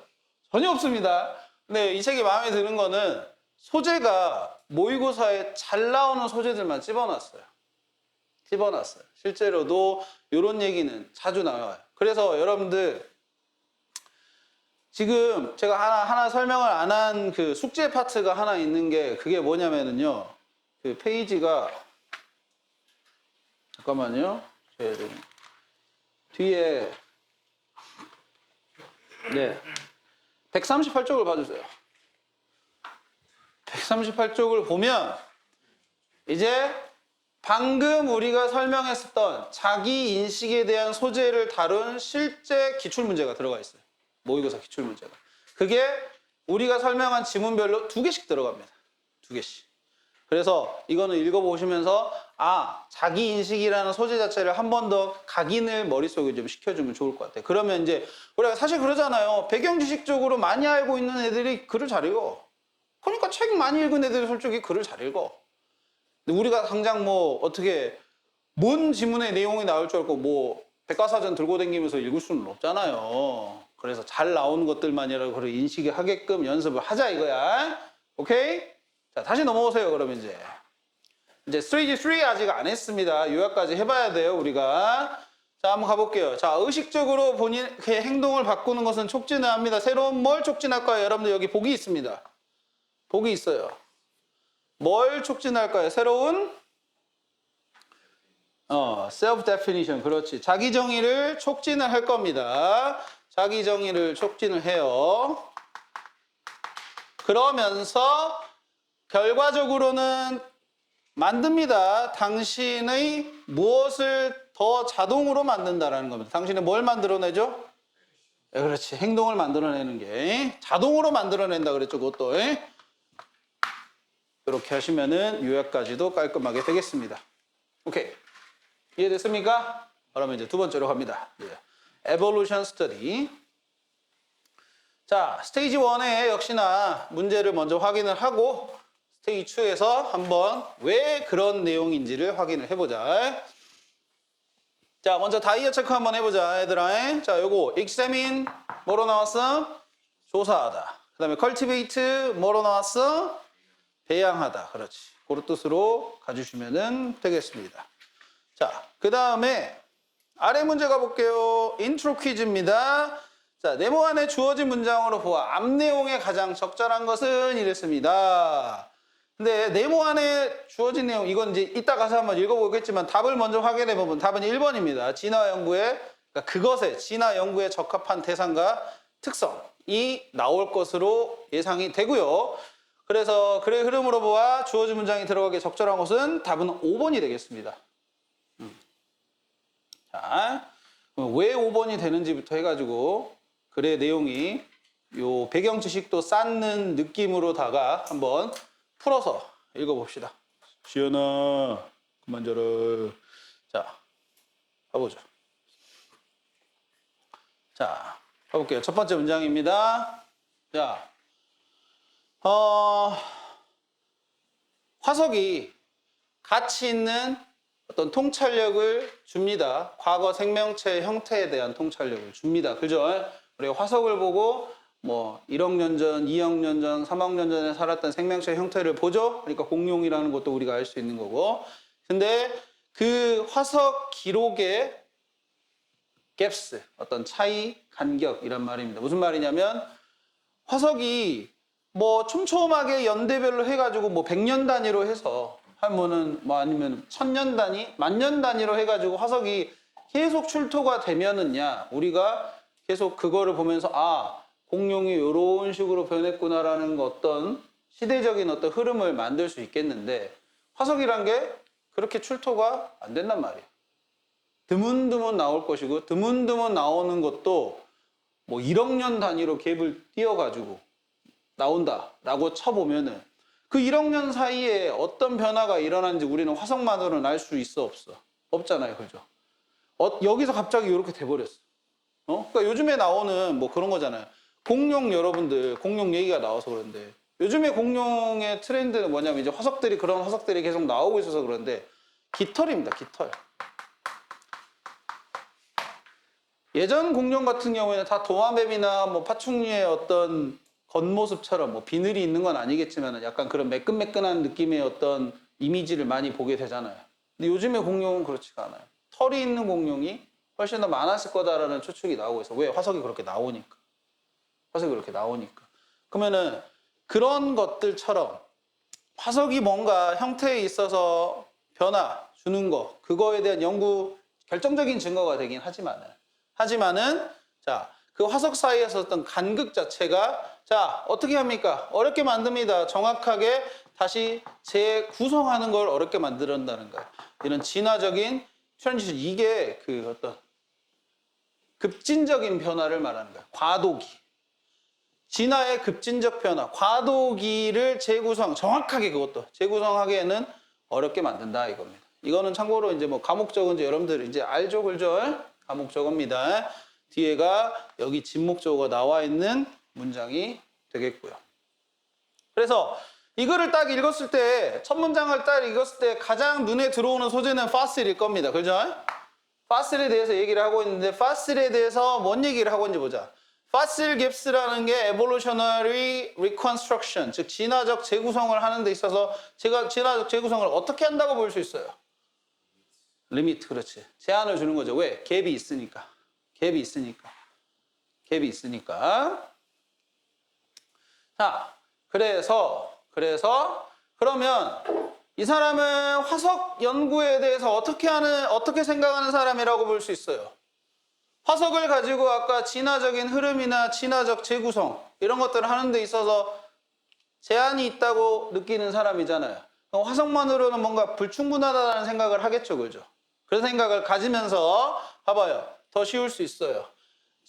전혀 없습니다. 근데 이 책이 마음에 드는 거는 소재가 모의고사에 잘 나오는 소재들만 집어놨어요. 실제로도 이런 얘기는 자주 나와요. 그래서 여러분들 지금 제가 하나 설명을 안 한 그 숙제 파트가 하나 있는 게 그게 뭐냐면은요. 그 페이지가 잠깐만요. 뒤에 138쪽을 봐주세요. 138쪽을 보면 이제 방금 우리가 설명했었던 자기 인식에 대한 소재를 다룬 실제 기출문제가 들어가 있어요. 모의고사 기출문제가. 그게 우리가 설명한 지문별로 2개씩 들어갑니다. 2개씩. 그래서 이거는 읽어보시면서 자기 인식이라는 소재 자체를 한 번 더 각인을 머릿속에 좀 시켜주면 좋을 것 같아요. 그러면 이제 우리가 사실 그러잖아요. 배경 지식적으로 많이 알고 있는 애들이 글을 잘 읽어. 그러니까 책 많이 읽은 애들이 솔직히 글을 잘 읽어. 근데 우리가 당장 어떻게 뭔 지문의 내용이 나올 줄 알고 백과사전 들고 다니면서 읽을 수는 없잖아요. 그래서 잘 나오는 것들만이라도 그걸 인식하게끔 연습을 하자 이거야. 오케이? 자, 다시 넘어오세요. 그러면 이제 스테이지 3 아직 안 했습니다. 요약까지 해봐야 돼요, 우리가. 자, 한번 가볼게요. 자, 의식적으로 본인의 행동을 바꾸는 것은 촉진을 합니다. 새로운 뭘 촉진할까요? 여러분들 여기 복이 있습니다. 복이 있어요. 뭘 촉진할까요? 새로운 self definition. 그렇지. 자기 정의를 촉진을 할 겁니다. 자기 정의를 촉진을 해요. 그러면서 결과적으로는 만듭니다. 당신의 무엇을 더 자동으로 만든다라는 겁니다. 당신은 뭘 만들어내죠? 그렇지. 행동을 만들어내는 게 자동으로 만들어낸다 그랬죠. 그것도. 이렇게 하시면은 요약까지도 깔끔하게 되겠습니다. 오케이. 이해됐습니까? 그러면 이제 두 번째로 갑니다. Evolution Study. 자, 스테이지 1에 역시나 문제를 먼저 확인을 하고 스테이지 2에서 한번 왜 그런 내용인지를 확인을 해보자. 자, 먼저 다이어 체크 한번 해보자, 얘들아. 자, 요거 examine 뭐로 나왔어? 조사하다. 그 다음에 cultivate 뭐로 나왔어? 배양하다. 그렇지. 그런 뜻으로 가주시면 되겠습니다. 자, 그 다음에 아래 문제 가볼게요. 인트로 퀴즈입니다. 자, 네모 안에 주어진 문장으로 보아 앞 내용에 가장 적절한 것은 이랬습니다. 근데 네모 안에 주어진 내용, 이건 이제 이따 가서 한번 읽어보겠지만 답을 먼저 확인해 보면 답은 1번입니다. 진화 연구에, 그러니까 그것에 진화 연구에 적합한 대상과 특성이 나올 것으로 예상이 되고요. 그래서 글의 흐름으로 보아 주어진 문장이 들어가기에 적절한 것은 답은 5번이 되겠습니다. 자, 왜 5번이 되는지부터 해가지고 글의 내용이 요 배경 지식도 쌓는 느낌으로다가 한번 풀어서 읽어봅시다. 시연아, 그만 자라. 자, 가보죠. 자, 가볼게요. 첫 번째 문장입니다. 자, 화석이 가치 있는 어떤 통찰력을 줍니다. 과거 생명체의 형태에 대한 통찰력을 줍니다. 그죠? 우리가 화석을 보고 뭐 1억 년 전, 2억 년 전, 3억 년 전에 살았던 생명체의 형태를 보죠. 그러니까 공룡이라는 것도 우리가 알 수 있는 거고. 근데 그 화석 기록의 갭스, 어떤 차이, 간격이란 말입니다. 무슨 말이냐면 화석이 뭐 촘촘하게 연대별로 해가지고 뭐 100년 단위로 해서 하면은 뭐 아니면 1000년 단위, 10,000년 단위로 해가지고 화석이 계속 출토가 되면은야 우리가 계속 그거를 보면서 아 공룡이 이런 식으로 변했구나라는 어떤 시대적인 어떤 흐름을 만들 수 있겠는데 화석이란 게 그렇게 출토가 안 된단 말이에요. 드문드문 나올 것이고 드문드문 나오는 것도 뭐 1억 년 단위로 갭을 띄어가지고 나온다라고 쳐보면은 그 1억 년 사이에 어떤 변화가 일어난지 우리는 화석만으로는 알 수 있어 없어? 없잖아요. 그죠? 여기서 갑자기 이렇게 돼버렸어. 그러니까 요즘에 나오는 뭐 그런 거잖아요. 공룡 여러분들, 공룡 얘기가 나와서 그런데 요즘에 공룡의 트렌드는 뭐냐면 이제 화석들이 그런 화석들이 계속 나오고 있어서 그런데 깃털입니다. 깃털. 예전 공룡 같은 경우에는 다 도마뱀이나 뭐 파충류의 어떤 겉모습처럼 뭐 비늘이 있는 건 아니겠지만 약간 그런 매끈매끈한 느낌의 어떤 이미지를 많이 보게 되잖아요. 근데 요즘의 공룡은 그렇지가 않아요. 털이 있는 공룡이 훨씬 더 많았을 거다라는 추측이 나오고 있어. 왜? 화석이 그렇게 나오니까. 화석이 그렇게 나오니까. 그러면은 그런 것들처럼 화석이 뭔가 형태에 있어서 변화 주는 거, 그거에 대한 연구 결정적인 증거가 되긴 하지만은 자, 그 화석 사이에서 어떤 간극 자체가 자, 어떻게 합니까? 어렵게 만듭니다. 정확하게 다시 재구성하는 걸 어렵게 만든다는 거예요. 이런 진화적인 트랜지션, 이게 그 어떤 급진적인 변화를 말하는 거예요. 과도기. 진화의 급진적 변화, 과도기를 재구성, 정확하게 그것도 재구성하기에는 어렵게 만든다 이겁니다. 이거는 참고로 이제 뭐 과목적인지 여러분들 이제 알죠, 그죠? 과목적입니다. 뒤에가 여기 진목적어가 나와 있는 문장이 되겠고요. 그래서 이거를 딱 읽었을 때, 첫 문장을 딱 읽었을 때 가장 눈에 들어오는 소재는 fossil일 겁니다. 그죠? fossil에 대해서 얘기를 하고 있는데 fossil에 대해서 뭔 얘기를 하고 있는지 보자. fossil gaps라는 게 evolutionary reconstruction, 즉 진화적 재구성을 하는 데 있어서 진화적 재구성을 어떻게 한다고 볼 수 있어요? 리미트, 그렇지. 제한을 주는 거죠. 왜? 갭이 있으니까. 갭이 있으니까. 자, 그래서 그러면 이 사람은 화석 연구에 대해서 어떻게 생각하는 사람이라고 볼 수 있어요? 화석을 가지고 아까 진화적인 흐름이나 진화적 재구성 이런 것들을 하는 데 있어서 제한이 있다고 느끼는 사람이잖아요. 그럼 화석만으로는 뭔가 불충분하다는 생각을 하겠죠, 그죠? 그런 생각을 가지면서 봐봐요. 더 쉬울 수 있어요.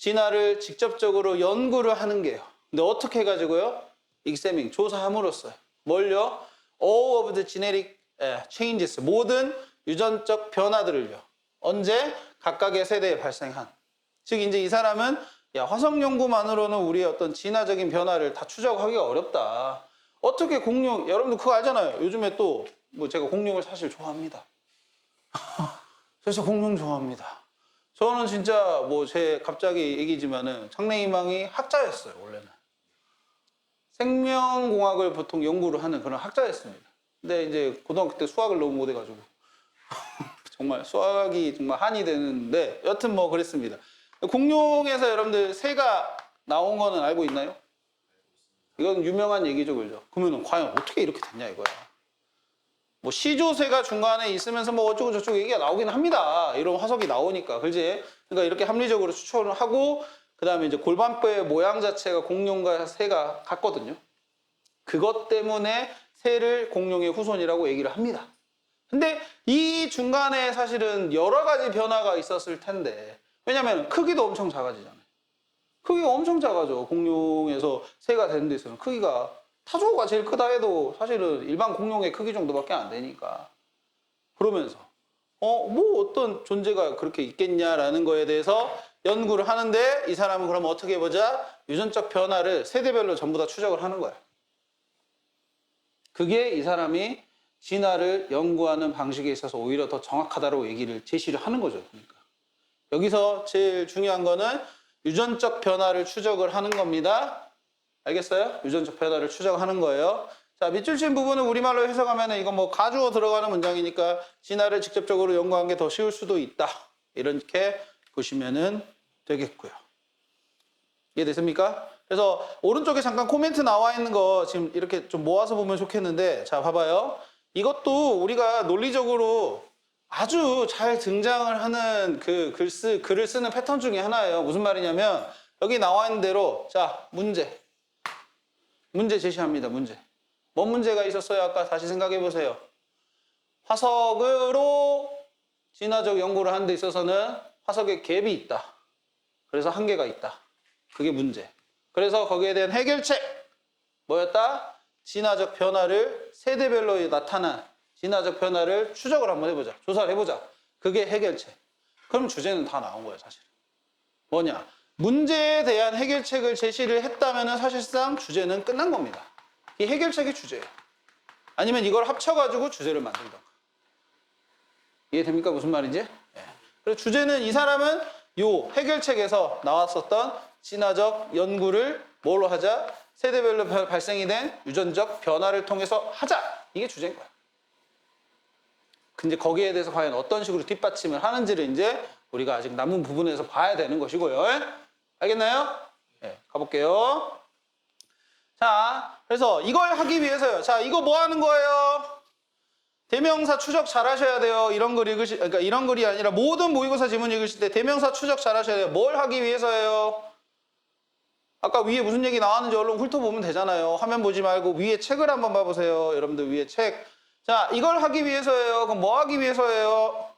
진화를 직접적으로 연구를 하는 게요. 근데 어떻게 해가지고요? examining, 조사함으로써요. 뭘요? all of the genetic changes, 모든 유전적 변화들을요. 언제? 각각의 세대에 발생한. 즉 이제 이 사람은 야, 화석 연구만으로는 우리의 어떤 진화적인 변화를 다 추적하기가 어렵다. 어떻게 공룡, 여러분들 그거 알잖아요. 요즘에 또 뭐 제가 공룡을 사실 좋아합니다. 그래서 공룡 좋아합니다. 저는 진짜 뭐 제 갑자기 얘기지만은 장래희망이 학자였어요, 원래는. 생명공학을 보통 연구를 하는 그런 학자였습니다. 근데 이제 고등학교 때 수학을 너무 못해가지고 정말 수학이 정말 한이 되는데 여튼 뭐 그랬습니다. 공룡에서 여러분들 새가 나온 거는 알고 있나요? 이건 유명한 얘기죠, 그죠? 그러면 과연 어떻게 이렇게 됐냐 이거야. 뭐 시조새가 중간에 있으면서 뭐 어쩌고 저쩌고 얘기가 나오긴 합니다. 이런 화석이 나오니까, 그지? 그러니까 이렇게 합리적으로 추천을 하고 그 다음에 이제 골반뼈의 모양 자체가 공룡과 새가 같거든요. 그것 때문에 새를 공룡의 후손이라고 얘기를 합니다. 근데 이 중간에 사실은 여러 가지 변화가 있었을 텐데, 왜냐면 크기도 엄청 작아지잖아요. 크기가 엄청 작아져. 공룡에서 새가 되는 데 있어서는 크기가 타조가 제일 크다 해도 사실은 일반 공룡의 크기 정도밖에 안 되니까. 그러면서 뭐 어떤 존재가 그렇게 있겠냐라는 거에 대해서 연구를 하는데, 이 사람은 그럼 어떻게 해보자? 유전적 변화를 세대별로 전부 다 추적을 하는 거야. 그게 이 사람이 진화를 연구하는 방식에 있어서 오히려 더 정확하다고 얘기를 제시를 하는 거죠. 그러니까 여기서 제일 중요한 거는 유전적 변화를 추적을 하는 겁니다. 알겠어요? 유전적 변화를 추적하는 거예요. 자, 밑줄 친 부분은 우리말로 해석하면 이건 뭐 가주어 들어가는 문장이니까 진화를 직접적으로 연구한 게 더 쉬울 수도 있다. 이렇게 보시면은 되겠고요. 이해됐습니까? 그래서 오른쪽에 잠깐 코멘트 나와 있는 거 지금 이렇게 좀 모아서 보면 좋겠는데, 자, 봐봐요. 이것도 우리가 논리적으로 아주 잘 등장을 하는 그 글을 쓰는 패턴 중에 하나예요. 무슨 말이냐면, 여기 나와 있는 대로, 자, 문제 제시합니다. 문제. 뭔 문제가 있었어요? 아까 다시 생각해 보세요. 화석으로 진화적 연구를 하는 데 있어서는 화석에 갭이 있다. 그래서 한계가 있다. 그게 문제. 그래서 거기에 대한 해결책 뭐였다? 진화적 변화를 세대별로 나타난 진화적 변화를 추적을 한번 해보자. 조사를 해보자. 그게 해결책. 그럼 주제는 다 나온 거예요, 사실. 뭐냐? 문제에 대한 해결책을 제시를 했다면 사실상 주제는 끝난 겁니다. 이 해결책이 주제예요. 아니면 이걸 합쳐가지고 주제를 만든다. 이해됩니까? 무슨 말인지? 네. 그래서 주제는, 이 사람은 요 해결책에서 나왔었던 진화적 연구를 뭘로 하자? 세대별로 발생이 된 유전적 변화를 통해서 하자. 이게 주제인 거야. 근데 거기에 대해서 과연 어떤 식으로 뒷받침을 하는지를 이제 우리가 아직 남은 부분에서 봐야 되는 것이고요. 알겠나요? 네, 가볼게요. 자, 그래서 이걸 하기 위해서요. 자, 이거 뭐 하는 거예요? 대명사 추적 잘 하셔야 돼요. 이런 글 그러니까 이런 글이 아니라 모든 모의고사 지문 읽으실 때 대명사 추적 잘 하셔야 돼요. 뭘 하기 위해서예요? 아까 위에 무슨 얘기 나왔는지 얼른 훑어보면 되잖아요. 화면 보지 말고 위에 책을 한번 봐보세요. 여러분들 위에 책. 자, 이걸 하기 위해서예요. 그럼 뭐 하기 위해서예요?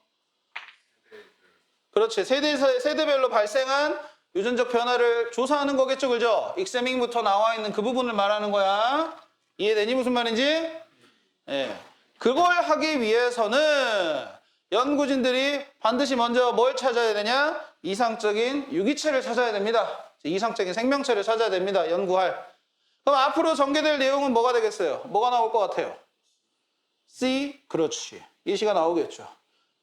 그렇지. 세대별로 발생한 유전적 변화를 조사하는 거겠죠. 그죠? 익세밍부터 나와 있는 그 부분을 말하는 거야. 이해되니? 무슨 말인지? 예. 그걸 하기 위해서는 연구진들이 반드시 먼저 뭘 찾아야 되냐? 이상적인 유기체를 찾아야 됩니다. 이상적인 생명체를 찾아야 됩니다. 연구할. 그럼 앞으로 전개될 내용은 뭐가 되겠어요? 뭐가 나올 것 같아요? C, 그렇지. 이 시가 나오겠죠.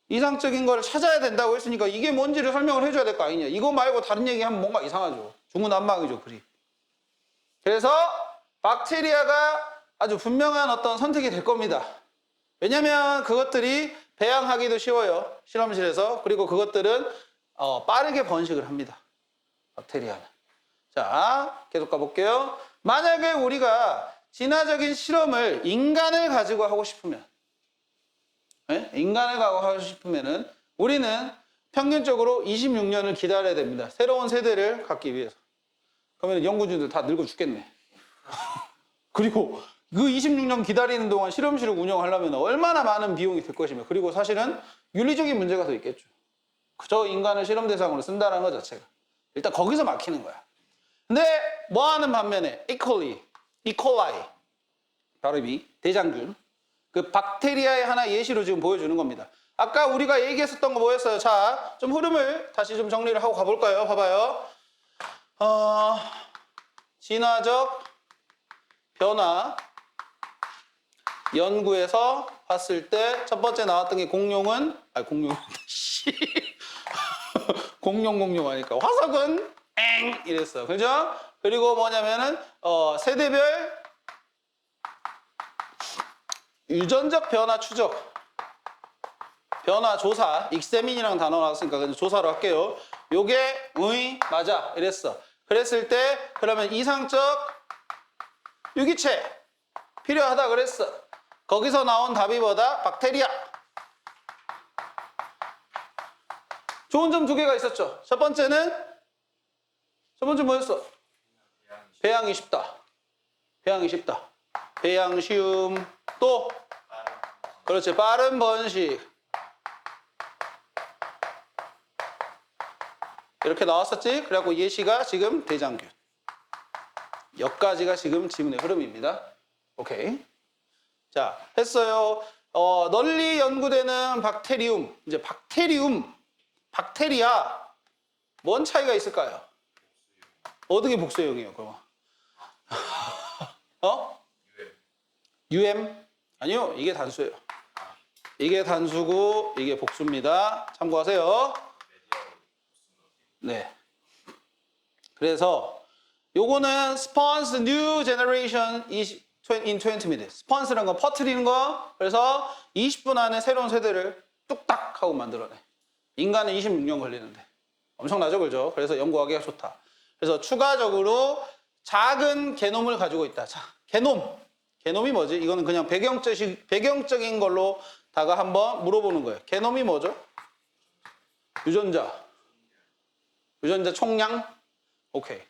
이상적인 거를 찾아야 된다고 했으니까 이게 뭔지를 설명을 해줘야 될 거 아니냐. 이거 말고 다른 얘기하면 뭔가 이상하죠. 중구난방이죠, 글이. 그래서 박테리아가 아주 분명한 어떤 선택이 될 겁니다. 왜냐면 그것들이 배양하기도 쉬워요. 실험실에서. 그리고 그것들은 빠르게 번식을 합니다. 박테리아는. 자, 계속 가볼게요. 만약에 우리가 진화적인 실험을 인간을 가지고 하고 싶으면, 네? 인간을 하고 싶으면은 우리는 평균적으로 26년을 기다려야 됩니다. 새로운 세대를 갖기 위해서. 그러면 연구진들 다 늙어 죽겠네. 그리고 그 26년 기다리는 동안 실험실을 운영하려면 얼마나 많은 비용이 들 것이며, 그리고 사실은 윤리적인 문제가 더 있겠죠. 그저 인간을 실험 대상으로 쓴다는 것 자체가. 일단 거기서 막히는 거야. 근데 뭐 하는 반면에 이콜라이 발음이 대장균 그 박테리아의 하나 예시로 지금 보여주는 겁니다. 아까 우리가 얘기했었던 거 뭐였어요? 자, 좀 흐름을 다시 좀 정리를 하고 가볼까요? 봐봐요. 진화적 변화 연구에서 봤을 때 첫 번째 나왔던 게 공룡은 공룡 하니까 화석은 엥 이랬어. 그죠? 그리고 뭐냐면은 세대별 유전적 변화 추적 변화 조사 익세민이라는 단어 나왔으니까 그냥 조사로 할게요. 요게 맞아 이랬어. 그랬을 때 그러면 이상적 유기체 필요하다 그랬어. 거기서 나온 답이 뭐다? 박테리아. 좋은 점 두 개가 있었죠. 첫 번째는 뭐였어? 배양이 쉽다. 배양 쉬움. 또 그렇지. 빠른 번식. 이렇게 나왔었지? 그래갖고 예시가 지금 대장균. 여기까지가 지금 지문의 흐름입니다. 오케이. 자, 했어요. 널리 연구되는 박테리움. 이제 박테리아. 뭔 차이가 있을까요? 어떻게 복수형이에요, 그럼? UM? 아니요, 이게 단수예요. 이게 단수고, 이게 복수입니다. 참고하세요. 네. 그래서, 요거는 스폰스 new generation in 20 minutes. 스폰스라는 건 퍼뜨리는 거. 그래서 20분 안에 새로운 세대를 뚝딱 하고 만들어내. 인간은 26년 걸리는데. 엄청나죠, 그죠? 그래서 연구하기가 좋다. 그래서 추가적으로 작은 게놈을 가지고 있다. 자, 게놈이 뭐지? 이거는 그냥 배경적인 걸로 다가 한번 물어보는 거예요. 게놈이 뭐죠? 유전자 총량? 오케이.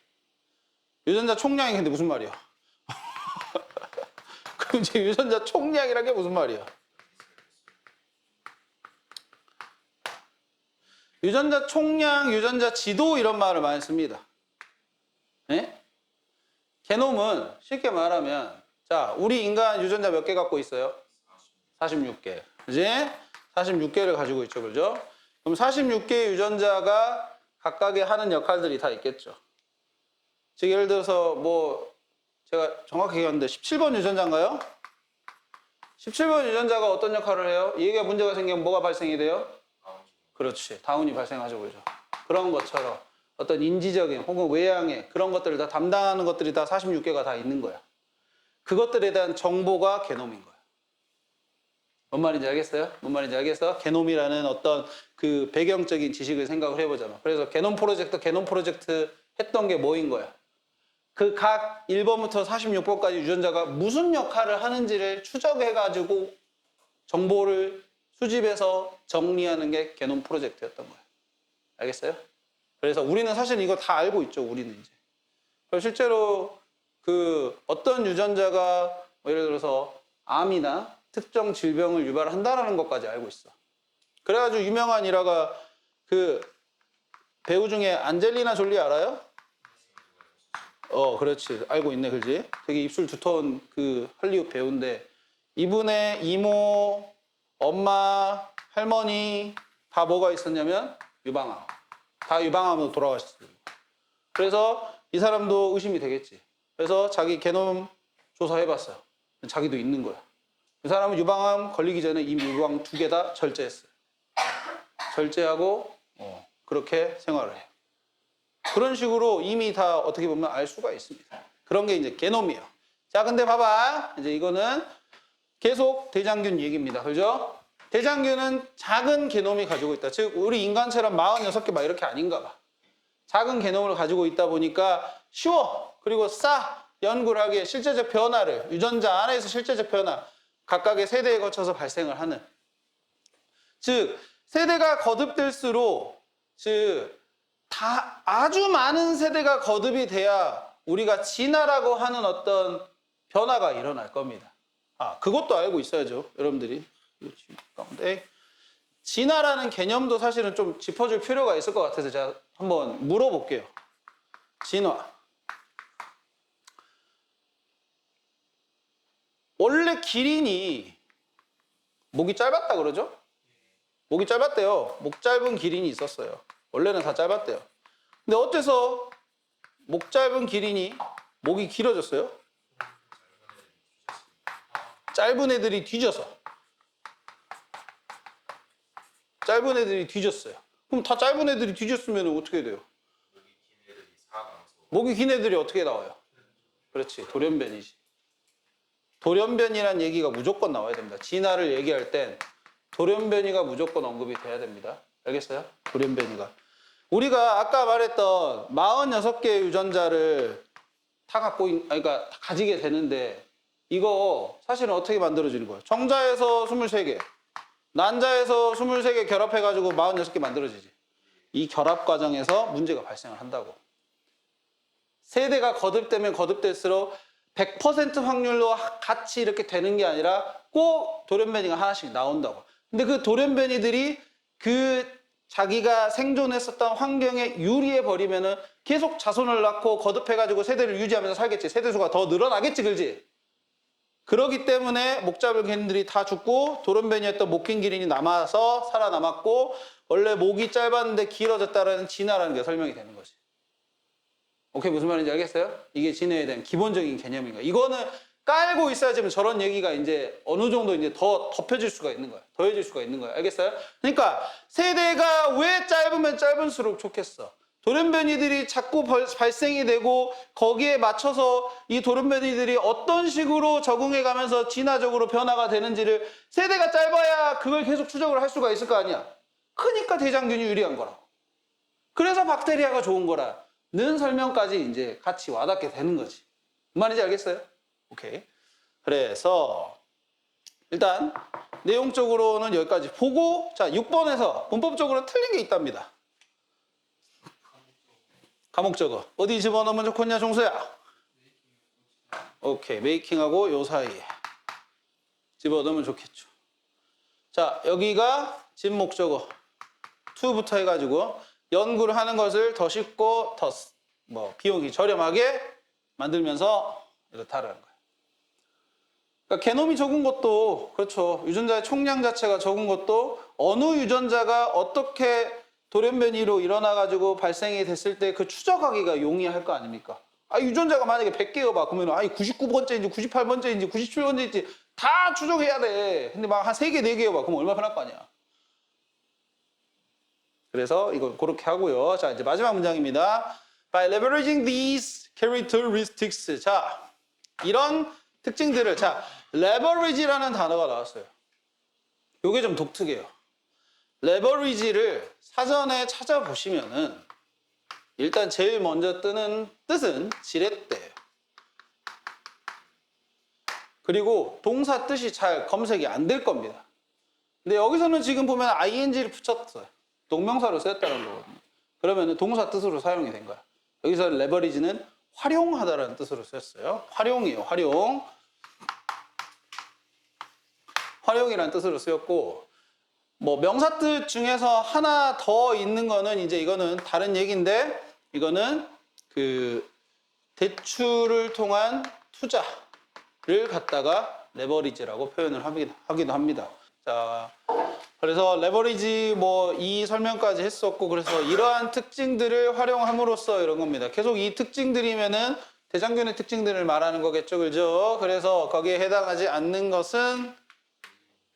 유전자 총량이 근데 무슨 말이야? 그럼 이제 유전자 총량이란 게 무슨 말이야? 유전자 총량, 유전자 지도 이런 말을 많이 씁니다. 네? 게놈은 쉽게 말하면 자, 우리 인간 유전자 몇 개 갖고 있어요? 46개. 그지? 46개를 가지고 있죠. 그죠? 그럼 46개의 유전자가 각각의 하는 역할들이 다 있겠죠. 즉 예를 들어서 뭐 제가 정확히 기억하는데 17번 유전자인가요? 17번 유전자가 어떤 역할을 해요? 얘가 문제가 생기면 뭐가 발생이 돼요? 그렇지. 다운이 발생하죠. 그죠? 그런 것처럼 어떤 인지적인 혹은 외양의 그런 것들을 다 담당하는 것들이 다 46개가 다 있는 거야. 그것들에 대한 정보가 게놈인 거야. 뭔 말인지 알겠어요? 게놈이라는 어떤 그 배경적인 지식을 생각을 해보자면. 그래서 게놈 프로젝트 했던 게 뭐인 거야? 그 각 1번부터 46번까지 유전자가 무슨 역할을 하는지를 추적해가지고 정보를 수집해서 정리하는 게 게놈 프로젝트였던 거예요. 알겠어요? 그래서 우리는 사실 이거 다 알고 있죠. 우리는 이제. 그래서 실제로 그 어떤 유전자가 뭐 예를 들어서 암이나 특정 질병을 유발한다라는 것까지 알고 있어. 그래가지고 유명한 일화가 그 배우 중에 안젤리나 졸리 알아요? 그렇지. 알고 있네, 그지? 되게 입술 두터운 그 할리우드 배우인데 이분의 이모, 엄마, 할머니 다 뭐가 있었냐면 유방암. 다 유방암으로 돌아가셨어요. 그래서 이 사람도 의심이 되겠지. 그래서 자기 게놈 조사해봤어요. 자기도 있는 거야. 이 사람은 유방암 걸리기 전에 이미 유방 2개 다 절제했어요. 절제하고 그렇게 생활을 해요. 그런 식으로 이미 다 어떻게 보면 알 수가 있습니다. 그런 게 이제 게놈이에요. 자, 근데 봐봐. 이제 이거는 계속 대장균 얘기입니다. 그죠? 대장균은 작은 게놈이 가지고 있다. 즉, 우리 인간처럼 46개 막 이렇게 아닌가 봐. 작은 게놈을 가지고 있다 보니까 쉬워. 그리고 연구를 하기에 실제적 변화를, 유전자 안에서 실제적 변화, 각각의 세대에 거쳐서 발생을 하는. 즉, 세대가 거듭될수록, 아주 많은 세대가 거듭이 돼야 우리가 진화라고 하는 어떤 변화가 일어날 겁니다. 그것도 알고 있어야죠, 여러분들이. 가운데 진화라는 개념도 사실은 좀 짚어줄 필요가 있을 것 같아서 제가 한번 물어볼게요. 진화. 원래 기린이 목이 짧았다 그러죠? 목이 짧았대요. 목 짧은 기린이 있었어요. 원래는 다 짧았대요. 근데 어째서 목 짧은 기린이 목이 길어졌어요? 짧은 애들이 뒤져서. 짧은 애들이 뒤졌어요. 그럼 다 짧은 애들이 뒤졌으면 어떻게 돼요? 목이 긴 애들이 어떻게 나와요? 그렇지, 돌연변이지. 돌연변이란 얘기가 무조건 나와야 됩니다. 진화를 얘기할 땐 돌연변이가 무조건 언급이 돼야 됩니다. 알겠어요? 돌연변이가. 우리가 아까 말했던 46개의 유전자를 다 그러니까 다 가지게 되는데 이거 사실은 어떻게 만들어지는 거예요? 정자에서 23개, 난자에서 23개 결합해가지고 46개 만들어지지. 이 결합 과정에서 문제가 발생을 한다고. 세대가 거듭되면 거듭될수록 100% 확률로 같이 이렇게 되는 게 아니라 꼭 돌연변이가 하나씩 나온다고. 근데 그 돌연변이들이 그 자기가 생존했었던 환경에 유리해 버리면은 계속 자손을 낳고 거듭해가지고 세대를 유지하면서 살겠지. 세대수가 더 늘어나겠지, 그렇지? 그러기 때문에 목잡을 개들이 다 죽고 돌연변이였던 목긴 기린이 남아서 살아남았고 원래 목이 짧았는데 길어졌다는 진화라는 게 설명이 되는 거지. 오케이, 무슨 말인지 알겠어요? 이게 진화에 대한 기본적인 개념인 거야. 이거는 깔고 있어야지 저런 얘기가 이제 어느 정도 이제 더 덮여질 수가 있는 거야. 더해질 수가 있는 거야. 알겠어요? 그러니까 세대가 왜 짧으면 짧을수록 좋겠어? 돌연변이들이 자꾸 발생이 되고 거기에 맞춰서 이 돌연변이들이 어떤 식으로 적응해 가면서 진화적으로 변화가 되는지를 세대가 짧아야 그걸 계속 추적을 할 수가 있을 거 아니야. 크니까 대장균이 유리한 거라고. 그래서 박테리아가 좋은 거라는 설명까지 이제 같이 와닿게 되는 거지. 무슨 말인지 알겠어요? 오케이. 그래서 일단 내용적으로는 여기까지 보고 자 6번에서 문법적으로 틀린 게 있답니다. 과목적어. 어디 집어넣으면 좋겠냐, 종수야? 오케이. 메이킹하고 요 사이에 집어넣으면 좋겠죠. 자, 여기가 집목적어. to부터 해가지고 연구를 하는 것을 더 쉽고 더 비용이 저렴하게 만들면서 이렇다라는 거예요. 그러니까 개놈이 적은 것도 그렇죠. 유전자의 총량 자체가 적은 것도 어느 유전자가 어떻게 돌연변이로 일어나가지고 발생이 됐을 때 그 추적하기가 용이할 거 아닙니까? 유전자가 만약에 100개여 봐. 그러면 99번째인지 98번째인지 97번째인지 다 추적해야 돼. 근데 막 한 3개, 4개여 봐. 그럼 얼마나 편할 거 아니야. 그래서 이거 그렇게 하고요. 자, 이제 마지막 문장입니다. By leveraging these characteristics. 자, 이런 특징들을 자, leverage라는 단어가 나왔어요. 이게 좀 독특해요. leverage를 사전에 찾아보시면은 일단 제일 먼저 뜨는 뜻은 지렛대예요. 그리고 동사 뜻이 잘 검색이 안 될 겁니다. 근데 여기서는 지금 보면 ing를 붙였어요. 동명사로 쓰였다는 거거든요. 그러면 동사 뜻으로 사용이 된 거야. 여기서 leverage는 활용하다라는 뜻으로 쓰였어요. 활용이에요, 활용. 활용이라는 뜻으로 쓰였고, 명사 뜻 중에서 하나 더 있는 거는 이제 이거는 다른 얘기인데, 이거는 그 대출을 통한 투자를 갖다가 레버리지라고 표현을 하기도 합니다. 자, 그래서 레버리지 이 설명까지 했었고, 그래서 이러한 특징들을 활용함으로써 이런 겁니다. 계속 이 특징들이면은 대장균의 특징들을 말하는 거겠죠, 그죠? 그래서 거기에 해당하지 않는 것은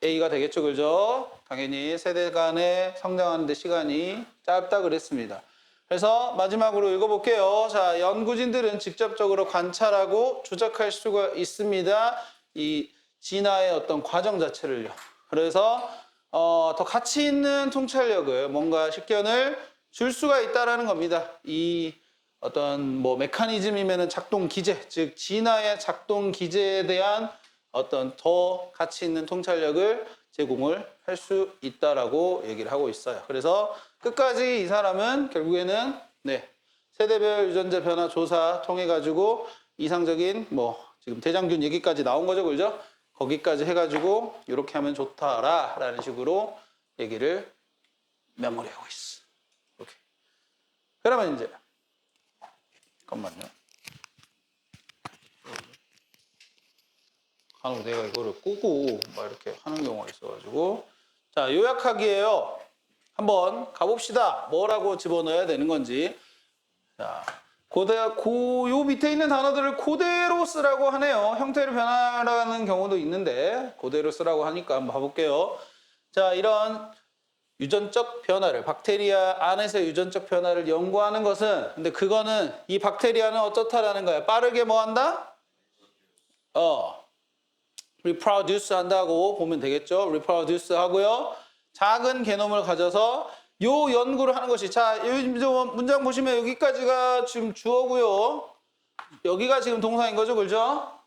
A가 되겠죠, 그죠? 당연히 세대 간에 성장하는 데 시간이 짧다 그랬습니다. 그래서 마지막으로 읽어볼게요. 자, 연구진들은 직접적으로 관찰하고 추적할 수가 있습니다. 이 진화의 어떤 과정 자체를요. 그래서 더 가치 있는 통찰력을 뭔가 식견을 줄 수가 있다라는 겁니다. 이 어떤 메커니즘이면은 작동 기제, 즉 진화의 작동 기제에 대한 어떤 더 가치 있는 통찰력을 제공을 할 수 있다라고 얘기를 하고 있어요. 그래서 끝까지 이 사람은 결국에는 세대별 유전자 변화 조사 통해 가지고 이상적인 지금 대장균 얘기까지 나온 거죠, 그죠? 거기까지 해가지고 이렇게 하면 좋다라는 식으로 얘기를 메모리하고 있어. 오케이. 그러면 이제 잠깐만요. 간혹 내가 이거를 끄고 막 이렇게 하는 경우가 있어가지고 자 요약하기에요. 한번 가봅시다. 뭐라고 집어넣어야 되는 건지. 자, 요 밑에 있는 단어들을 그대로 쓰라고 하네요. 형태를 변화하는 경우도 있는데 그대로 쓰라고 하니까 한번 봐볼게요. 자, 이런 유전적 변화를 박테리아 안에서의 유전적 변화를 연구하는 것은 근데 그거는 이 박테리아는 어떻다라는 거야. 빠르게 뭐 한다? reproduce 한다고 보면 되겠죠. reproduce 하고요. 작은 게놈을 가져서 요 연구를 하는 것이 자, 이 문장 보시면 여기까지가 지금 주어고요. 여기가 지금 동사인 거죠. 그죠?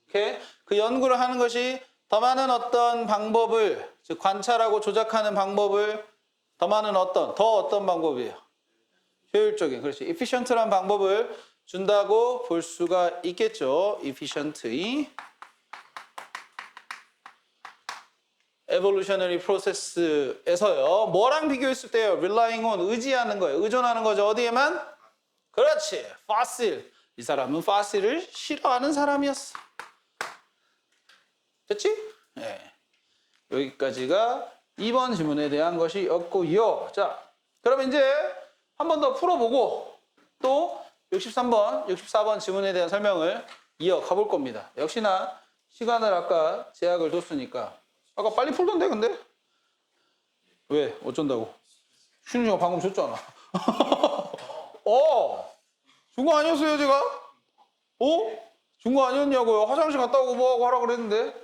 오케이. 그 연구를 하는 것이 더 많은 어떤 방법을 즉 관찰하고 조작하는 방법을 더 많은 어떤 방법이에요. 효율적인 그렇지. efficient란 방법을 준다고 볼 수가 있겠죠. efficiently. evolutionary process에서요. 뭐랑 비교했을 때요? relying on 의지하는 거예요. 의존하는 거죠. 어디에만? 그렇지. fossil. 이 사람은 fossil을 싫어하는 사람이었어. 됐지? 네. 여기까지가 2번 질문에 대한 것이었고요. 자, 그럼 이제 한 번 더 풀어보고 또 63번, 64번 질문에 대한 설명을 이어가 볼 겁니다. 역시나 시간을 아까 제약을 뒀으니까 아까 빨리 풀던데 근데? 왜? 어쩐다고? 쉬는 시간 방금 줬잖아. 준 거 아니었어요 제가? 준 거 아니었냐고요? 화장실 갔다 오고 뭐하고 하라 그랬는데?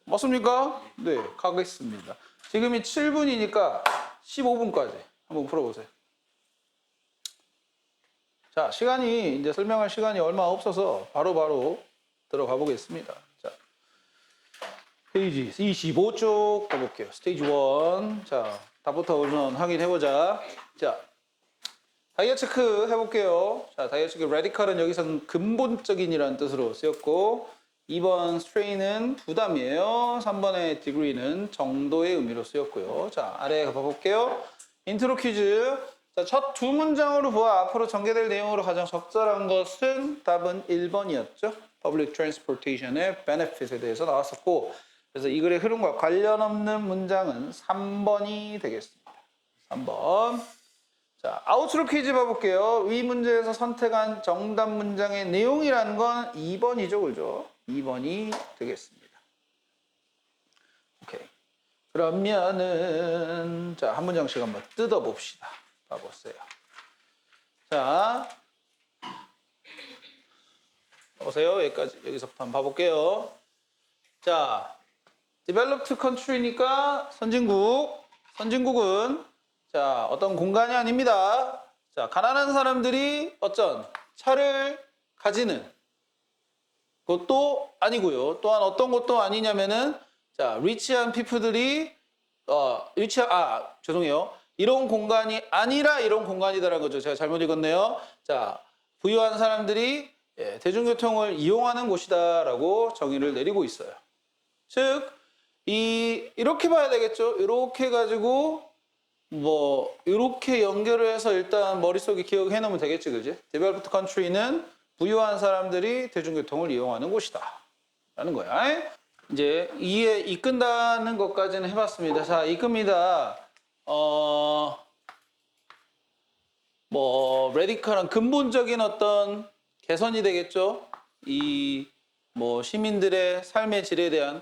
맞습니까? 네, 가겠습니다. 지금이 7분이니까 15분까지 한번 풀어보세요. 자, 시간이 이제 설명할 시간이 얼마 없어서 바로 들어가 보겠습니다. 자, 페이지 25쪽 가볼게요. 스테이지 1. 자, 답부터 우선 확인해보자. 자, 다이어 체크 해볼게요. 자, 다이어 체크 radical은 여기서는 근본적인이라는 뜻으로 쓰였고 2번 strain은 부담이에요. 3번의 degree는 정도의 의미로 쓰였고요. 자, 아래 가볼게요. 인트로 퀴즈. 자, 첫 두 문장으로 보아 앞으로 전개될 내용으로 가장 적절한 것은 답은 1번이었죠. Public Transportation의 benefit에 대해서 나왔었고 그래서 이 글의 흐름과 관련 없는 문장은 3번이 되겠습니다. 3번. 자, 아웃로 퀴즈 봐볼게요. 위 문제에서 선택한 정답 문장의 내용이라는 건 2번이죠. 그죠? 2번이 되겠습니다. 오케이. 그러면은 자, 한 문장씩 한번 뜯어봅시다. 봐보세요. 자, 보세요. 여기서부터 한번 봐볼게요. 자, developed country니까 선진국은 자, 어떤 공간이 아닙니다. 자, 가난한 사람들이 어떤 차를 가지는 것도 아니고요. 또한 어떤 것도 아니냐면은 자, 리치한 피플들이 죄송해요. 이런 공간이 아니라 이런 공간이다라는 거죠. 제가 잘못 읽었네요. 자, 부유한 사람들이 대중교통을 이용하는 곳이다라고 정의를 내리고 있어요. 즉, 이렇게 봐야 되겠죠. 이렇게 가지고 이렇게 연결을 해서 일단 머릿속에 기억해 놓으면 되겠지, 그지? Developed country는 부유한 사람들이 대중교통을 이용하는 곳이다. 라는 거야. 이제 이에 이끈다는 것까지는 해봤습니다. 자, 이끕니다. 레디컬한 근본적인 어떤 개선이 되겠죠. 시민들의 삶의 질에 대한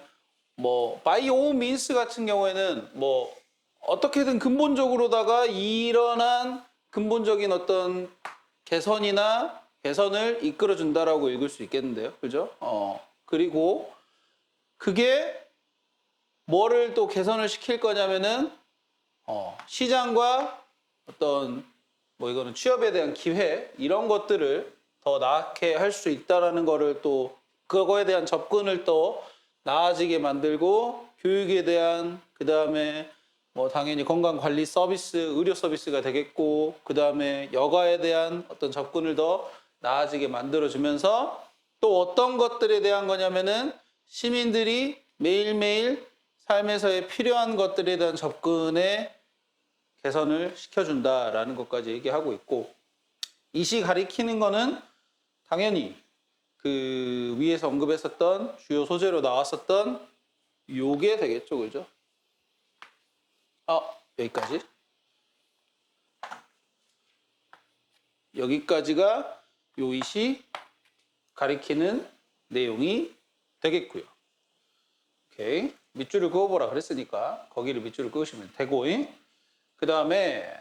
by all means 같은 경우에는 어떻게든 근본적으로다가 일어난 근본적인 어떤 개선을 이끌어준다라고 읽을 수 있겠는데요. 그죠? 그리고 그게 뭐를 또 개선을 시킬 거냐면은 시장과 어떤 이거는 취업에 대한 기회 이런 것들을 더 나게 할 수 있다라는 거를 또 그거에 대한 접근을 또 나아지게 만들고 교육에 대한 그다음에 당연히 건강관리 서비스, 의료 서비스가 되겠고 그 다음에 여가에 대한 어떤 접근을 더 나아지게 만들어주면서 또 어떤 것들에 대한 거냐면은 시민들이 매일매일 삶에서의 필요한 것들에 대한 접근에 개선을 시켜준다라는 것까지 얘기하고 있고, 이시 가리키는 거는 당연히 그 위에서 언급했었던 주요 소재로 나왔었던 요게 되겠죠, 그죠? 여기까지. 여기까지가 요 이시 가리키는 내용이 되겠고요. 오케이. 밑줄을 그어보라 그랬으니까 거기를 밑줄을 그으시면 되고, 그 다음에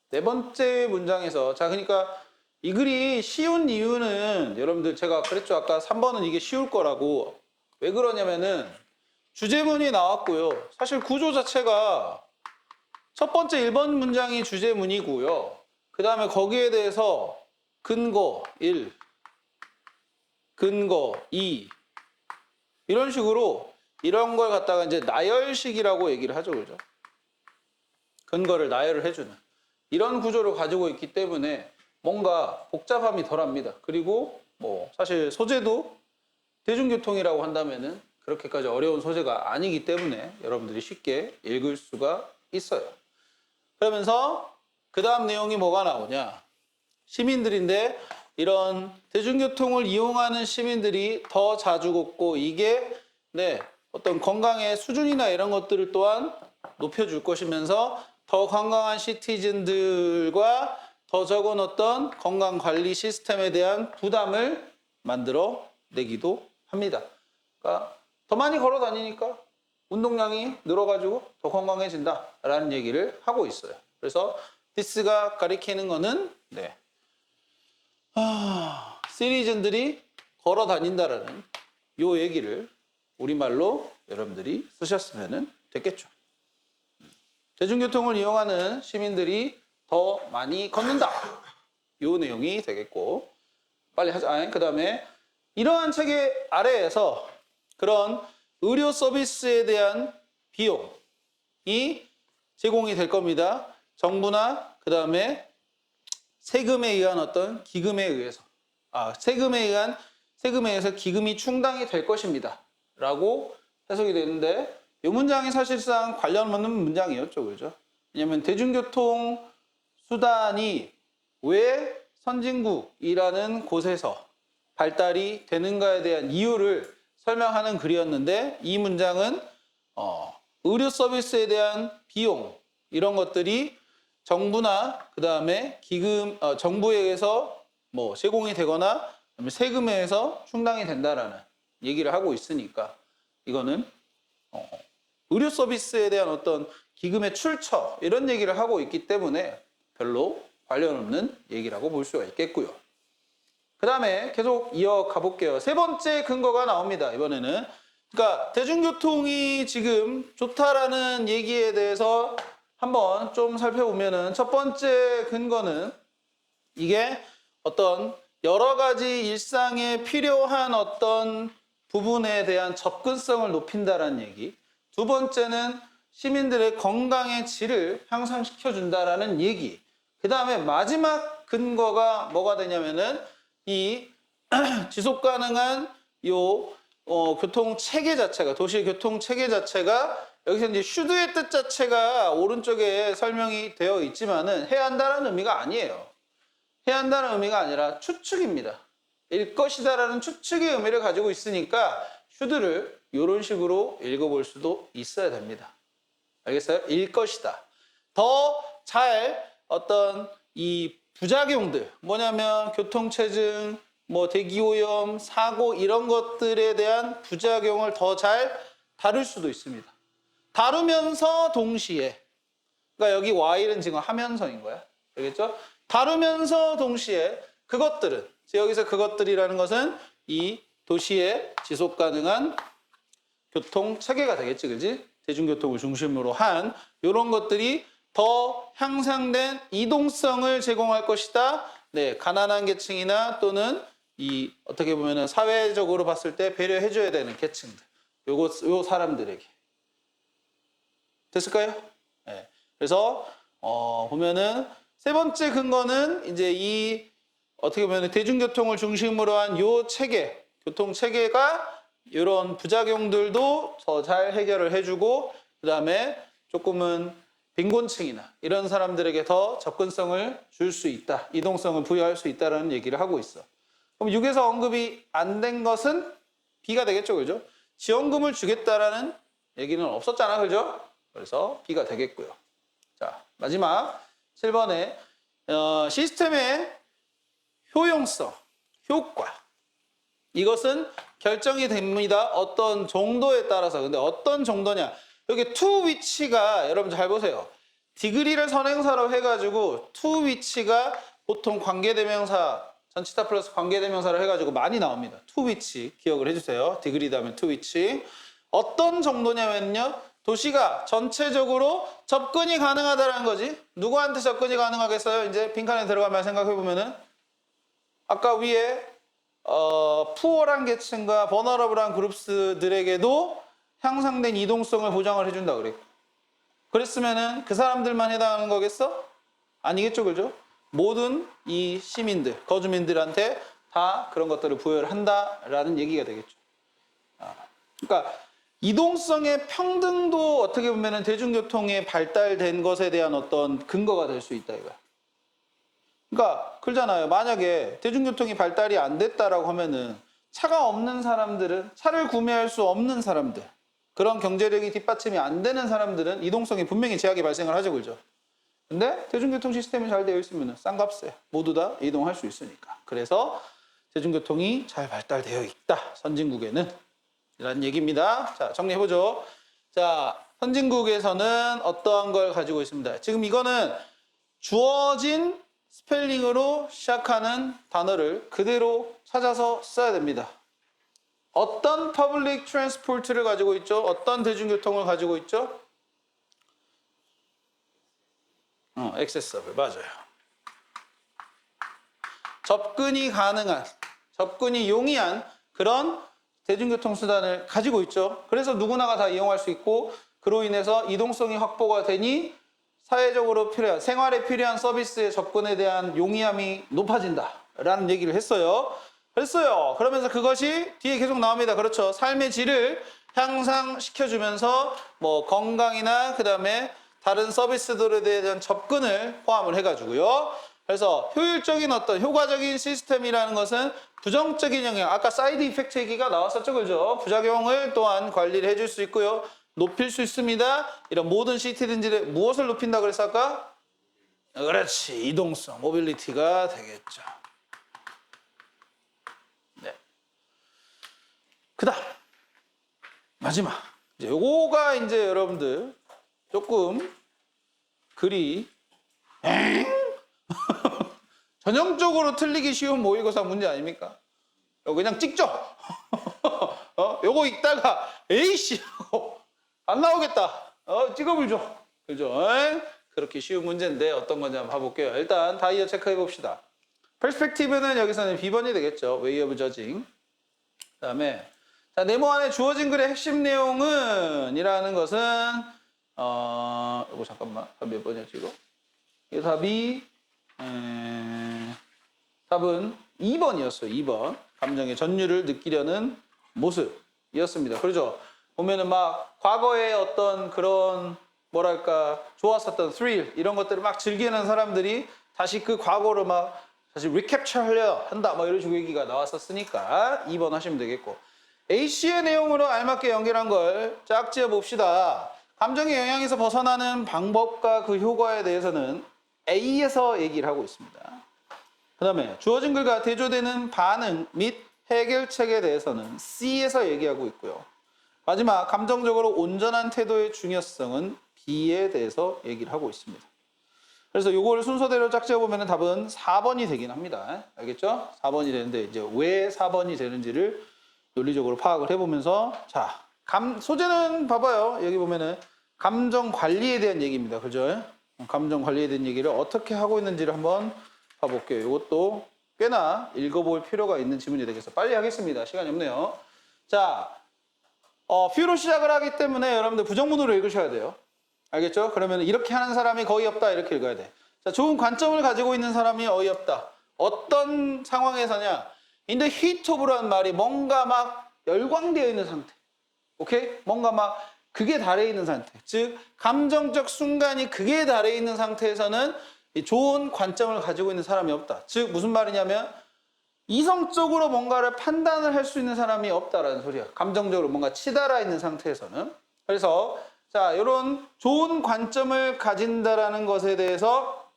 네 번째 문장에서, 자, 그러니까 이 글이 쉬운 이유는 여러분들 제가 그랬죠. 아까 3번은 이게 쉬울 거라고. 왜 그러냐면은 주제문이 나왔고요. 사실 구조 자체가 첫 번째 1번 문장이 주제문이고요. 그 다음에 거기에 대해서 근거 1, 근거 2 이런 식으로 이런 걸 갖다가 이제 나열식이라고 얘기를 하죠. 그죠? 근거를 나열을 해주는 이런 구조를 가지고 있기 때문에 뭔가 복잡함이 덜합니다. 그리고 뭐 사실 소재도 대중교통이라고 한다면은 그렇게까지 어려운 소재가 아니기 때문에 여러분들이 쉽게 읽을 수가 있어요. 그러면서 그 다음 내용이 뭐가 나오냐? 시민들인데 이런 대중교통을 이용하는 시민들이 더 자주 걷고 이게 어떤 건강의 수준이나 이런 것들을 또한 높여줄 것이면서 더 건강한 시티즌들과 더 적은 어떤 건강관리 시스템에 대한 부담을 만들어 내기도 합니다. 그러니까 더 많이 걸어 다니니까 운동량이 늘어가지고 더 건강해진다라는 얘기를 하고 있어요. 그래서 this가 가리키는 거는 시리즌들이 걸어 다닌다라는 요 얘기를 우리말로 여러분들이 쓰셨으면 됐겠죠. 대중교통을 이용하는 시민들이 더 많이 걷는다. 요 내용이 되겠고, 빨리 하자. 그 다음에 이러한 체계 아래에서 그런 의료 서비스에 대한 비용이 제공이 될 겁니다. 정부나 그 다음에 세금에 의한 어떤 기금에 의해서 세금에 의해서 기금이 충당이 될 것입니다. 라고 해석이 되는데 이 문장이 사실상 관련 없는 문장이었죠. 그죠? 왜냐하면 대중교통 수단이 왜 선진국이라는 곳에서 발달이 되는가에 대한 이유를 설명하는 글이었는데 이 문장은 의료 서비스에 대한 비용 이런 것들이 정부나 그 다음에 기금 정부에 의해서 뭐 제공이 되거나 세금에 의해서 충당이 된다라는 얘기를 하고 있으니까 이거는 의료 서비스에 대한 어떤 기금의 출처 이런 얘기를 하고 있기 때문에 별로 관련 없는 얘기라고 볼 수가 있겠고요. 그 다음에 계속 이어가 볼게요. 세 번째 근거가 나옵니다. 이번에는 그러니까 대중교통이 지금 좋다라는 얘기에 대해서 한번 좀 살펴보면은 첫 번째 근거는 이게 어떤 여러 가지 일상에 필요한 어떤 부분에 대한 접근성을 높인다라는 얘기. 두 번째는 시민들의 건강의 질을 향상시켜준다라는 얘기. 그 다음에 마지막 근거가 뭐가 되냐면은 이 지속 가능한 요 교통 체계 자체가 도시 교통 체계 자체가 여기서 이제 슈드의 뜻 자체가 오른쪽에 설명이 되어 있지만은 해야 한다는 의미가 아니에요. 해야 한다는 의미가 아니라 추측입니다. 일 것이다라는 추측의 의미를 가지고 있으니까 슈드를 이런 식으로 읽어볼 수도 있어야 됩니다. 알겠어요? 일 것이다. 더 잘 어떤 이 부작용들 뭐냐면 교통체증, 뭐 대기오염, 사고 이런 것들에 대한 부작용을 더 잘 다룰 수도 있습니다. 다루면서 동시에 그러니까 여기 Y는 지금 하면서인 거야. 알겠죠? 다루면서 동시에 그것들은 여기서 그것들이라는 것은 이 도시의 지속 가능한 교통 체계가 되겠지, 그지? 대중교통을 중심으로 한 이런 것들이 더 향상된 이동성을 제공할 것이다. 가난한 계층이나 또는 이 어떻게 보면은 사회적으로 봤을 때 배려해줘야 되는 계층들, 요 사람들에게 됐을까요? 그래서 보면은 세 번째 근거는 이제 이 어떻게 보면 대중교통을 중심으로 한 요 체계, 교통 체계가 이런 부작용들도 더 잘 해결을 해주고 그 다음에 조금은 빈곤층이나 이런 사람들에게 더 접근성을 줄 수 있다. 이동성을 부여할 수 있다는 얘기를 하고 있어. 그럼 6에서 언급이 안 된 것은 B가 되겠죠. 그죠? 지원금을 주겠다라는 얘기는 없었잖아. 그죠? 그래서 B가 되겠고요. 자, 마지막 7번에 시스템의 효용성, 효과. 이것은 결정이 됩니다. 어떤 정도에 따라서. 근데 어떤 정도냐. 여기 to which가 여러분 잘 보세요. 디그리를 선행사로 해가지고 to which가 보통 관계대명사 전치사 플러스 관계대명사를 해가지고 많이 나옵니다. to which 기억을 해주세요. 디그리 다음에 to which. 어떤 정도냐면요. 도시가 전체적으로 접근이 가능하다는 거지. 누구한테 접근이 가능하겠어요? 이제 빈칸에 들어가면 생각해보면은 아까 위에 푸어란 계층과 버너러블한 그룹스들에게도 향상된 이동성을 보장을 해준다 그랬고 그랬으면은 그 사람들만 해당하는 거겠어? 아니겠죠, 그죠? 모든 이 시민들, 거주민들한테 다 그런 것들을 부여를 한다라는 얘기가 되겠죠. 그러니까 이동성의 평등도 어떻게 보면은 대중교통에 발달된 것에 대한 어떤 근거가 될 수 있다 이거야. 그러니까 그러잖아요. 만약에 대중교통이 발달이 안 됐다라고 하면은 차가 없는 사람들은 차를 구매할 수 없는 사람들 그런 경제력이 뒷받침이 안 되는 사람들은 이동성이 분명히 제약이 발생을 하죠. 그죠? 근데 대중교통 시스템이 잘 되어 있으면 싼 값에 모두 다 이동할 수 있으니까. 그래서 대중교통이 잘 발달되어 있다. 선진국에는. 이라는 얘기입니다. 자, 정리해보죠. 자, 선진국에서는 어떠한 걸 가지고 있습니다. 지금 이거는 주어진 스펠링으로 시작하는 단어를 그대로 찾아서 써야 됩니다. 어떤 퍼블릭 트랜스포트를 가지고 있죠? 어떤 대중교통을 가지고 있죠? 액세서블 맞아요. 접근이 가능한, 접근이 용이한 그런 대중교통 수단을 가지고 있죠. 그래서 누구나가 다 이용할 수 있고 그로 인해서 이동성이 확보가 되니 사회적으로 필요한, 생활에 필요한 서비스의 접근에 대한 용이함이 높아진다라는 얘기를 했어요. 그러면서 그것이 뒤에 계속 나옵니다. 그렇죠. 삶의 질을 향상시켜주면서 뭐 건강이나 그 다음에 다른 서비스들에 대한 접근을 포함을 해가지고요. 그래서 효율적인 어떤 효과적인 시스템이라는 것은 부정적인 영향, 아까 사이드 이펙트 얘기가 나왔었죠. 그죠? 부작용을 또한 관리를 해줄 수 있고요. 높일 수 있습니다. 이런 모든 시티든지를 무엇을 높인다 그랬어 아까? 그렇지. 이동성, 모빌리티가 되겠죠. 네. 그 다음 마지막 이제 요거가 이제 여러분들 조금 글이 전형적으로 틀리기 쉬운 모의고사 문제 아닙니까? 그냥 찍죠. 요거 읽다가 에이씨 안 나오겠다. 찍어불죠. 그죠? 그렇게 쉬운 문제인데 어떤 건지 한번 봐볼게요. 일단 다이어 체크해 봅시다. 퍼스펙티브는 여기서는 B번이 되겠죠. Way of judging. 그 다음에 자, 네모 안에 주어진 글의 핵심 내용은 이라는 것은 이거 잠깐만 몇 번이었지 이거? 이 답이 답은 2번이었어요. 2번. 감정의 전율을 느끼려는 모습이었습니다. 그렇죠? 보면은 막 과거의 어떤 그런 뭐랄까 좋았었던 thrill 이런 것들을 막 즐기는 사람들이 다시 그 과거를 막 다시 리캡처 하려 한다 뭐 이런 식으로 얘기가 나왔었으니까 2번 하시면 되겠고 A씨의 내용으로 알맞게 연결한 걸 짝지어 봅시다. 감정의 영향에서 벗어나는 방법과 그 효과에 대해서는 A에서 얘기를 하고 있습니다. 그 다음에 주어진 글과 대조되는 반응 및 해결책에 대해서는 C에서 얘기하고 있고요. 마지막 감정적으로 온전한 태도의 중요성은 B에 대해서 얘기를 하고 있습니다. 그래서 이걸 순서대로 짝지어 보면 답은 4번이 되긴 합니다. 알겠죠? 4번이 되는데 이제 왜 4번이 되는지를 논리적으로 파악을 해보면서 자, 소재는 봐봐요. 여기 보면은 감정 관리에 대한 얘기입니다. 그죠? 감정 관리에 대한 얘기를 어떻게 하고 있는지를 한번 봐볼게요. 이것도 꽤나 읽어볼 필요가 있는 지문이 되겠어. 빨리 하겠습니다. 시간이 없네요. 자, 뷰로 시작을 하기 때문에 여러분들 부정문으로 읽으셔야 돼요. 알겠죠? 그러면 이렇게 하는 사람이 거의 없다. 이렇게 읽어야 돼. 자, 좋은 관점을 가지고 있는 사람이 어이없다. 어떤 상황에서냐? In the heat of라는 말이 뭔가 막 열광되어 있는 상태. 오케이? 뭔가 막 극에 달해 있는 상태. 즉 감정적 순간이 극에 달해 있는 상태에서는 좋은 관점을 가지고 있는 사람이 없다. 즉 무슨 말이냐면 이성적으로 뭔가를 판단을 할 수 있는 사람이 없다라는 소리야. 감정적으로 뭔가 치달아 있는 상태에서는. 그래서 자, 이런 좋은 관점을 가진다라는 것에 대해서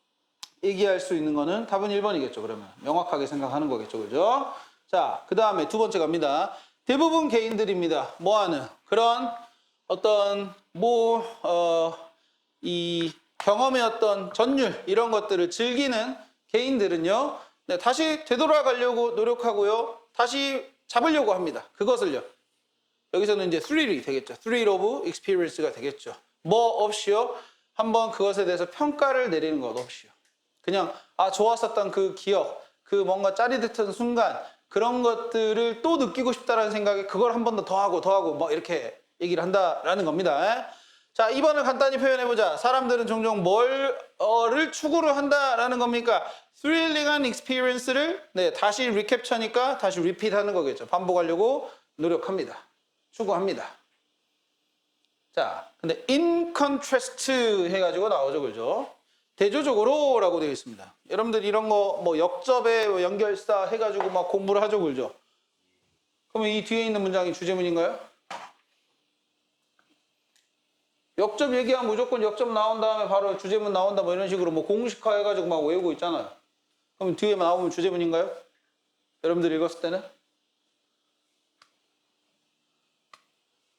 얘기할 수 있는 거는 답은 1번이겠죠. 그러면 명확하게 생각하는 거겠죠. 그죠? 자, 그 다음에 두 번째 갑니다. 대부분 개인들입니다. 뭐하는 그런 어떤 이 경험의 어떤 전율 이런 것들을 즐기는 개인들은요. 네, 다시 되돌아가려고 노력하고요. 다시 잡으려고 합니다. 그것을요. 여기서는 이제 thril이 되겠죠. thrill of experience가 되겠죠. 뭐 없이요. 한번 그것에 대해서 평가를 내리는 것 없이요. 그냥 좋았었던 그 기억, 그 뭔가 짜릿했던 순간 그런 것들을 또 느끼고 싶다라는 생각에 그걸 한 번 더 하고 뭐 이렇게 얘기를 한다라는 겁니다. 자, 2번을 간단히 표현해보자. 사람들은 종종 뭘를 추구를 한다라는 겁니까? 스릴링한 익스피리언스를 다시 리캡처니까 다시 리핏하는 거겠죠. 반복하려고 노력합니다. 추구합니다. 자, 근데 in contrast 해가지고 나오죠, 그죠? 대조적으로 라고 되어 있습니다. 여러분들 이런 거 뭐 역접에 연결사 해가지고 막 공부를 하죠, 그죠? 그러면 이 뒤에 있는 문장이 주제문인가요? 역접 얘기하면 무조건 역접 나온 다음에 바로 주제문 나온다 뭐 이런 식으로 뭐 공식화 해가지고 막 외우고 있잖아요. 그럼 뒤에 나오면 주제문인가요? 여러분들 읽었을 때는?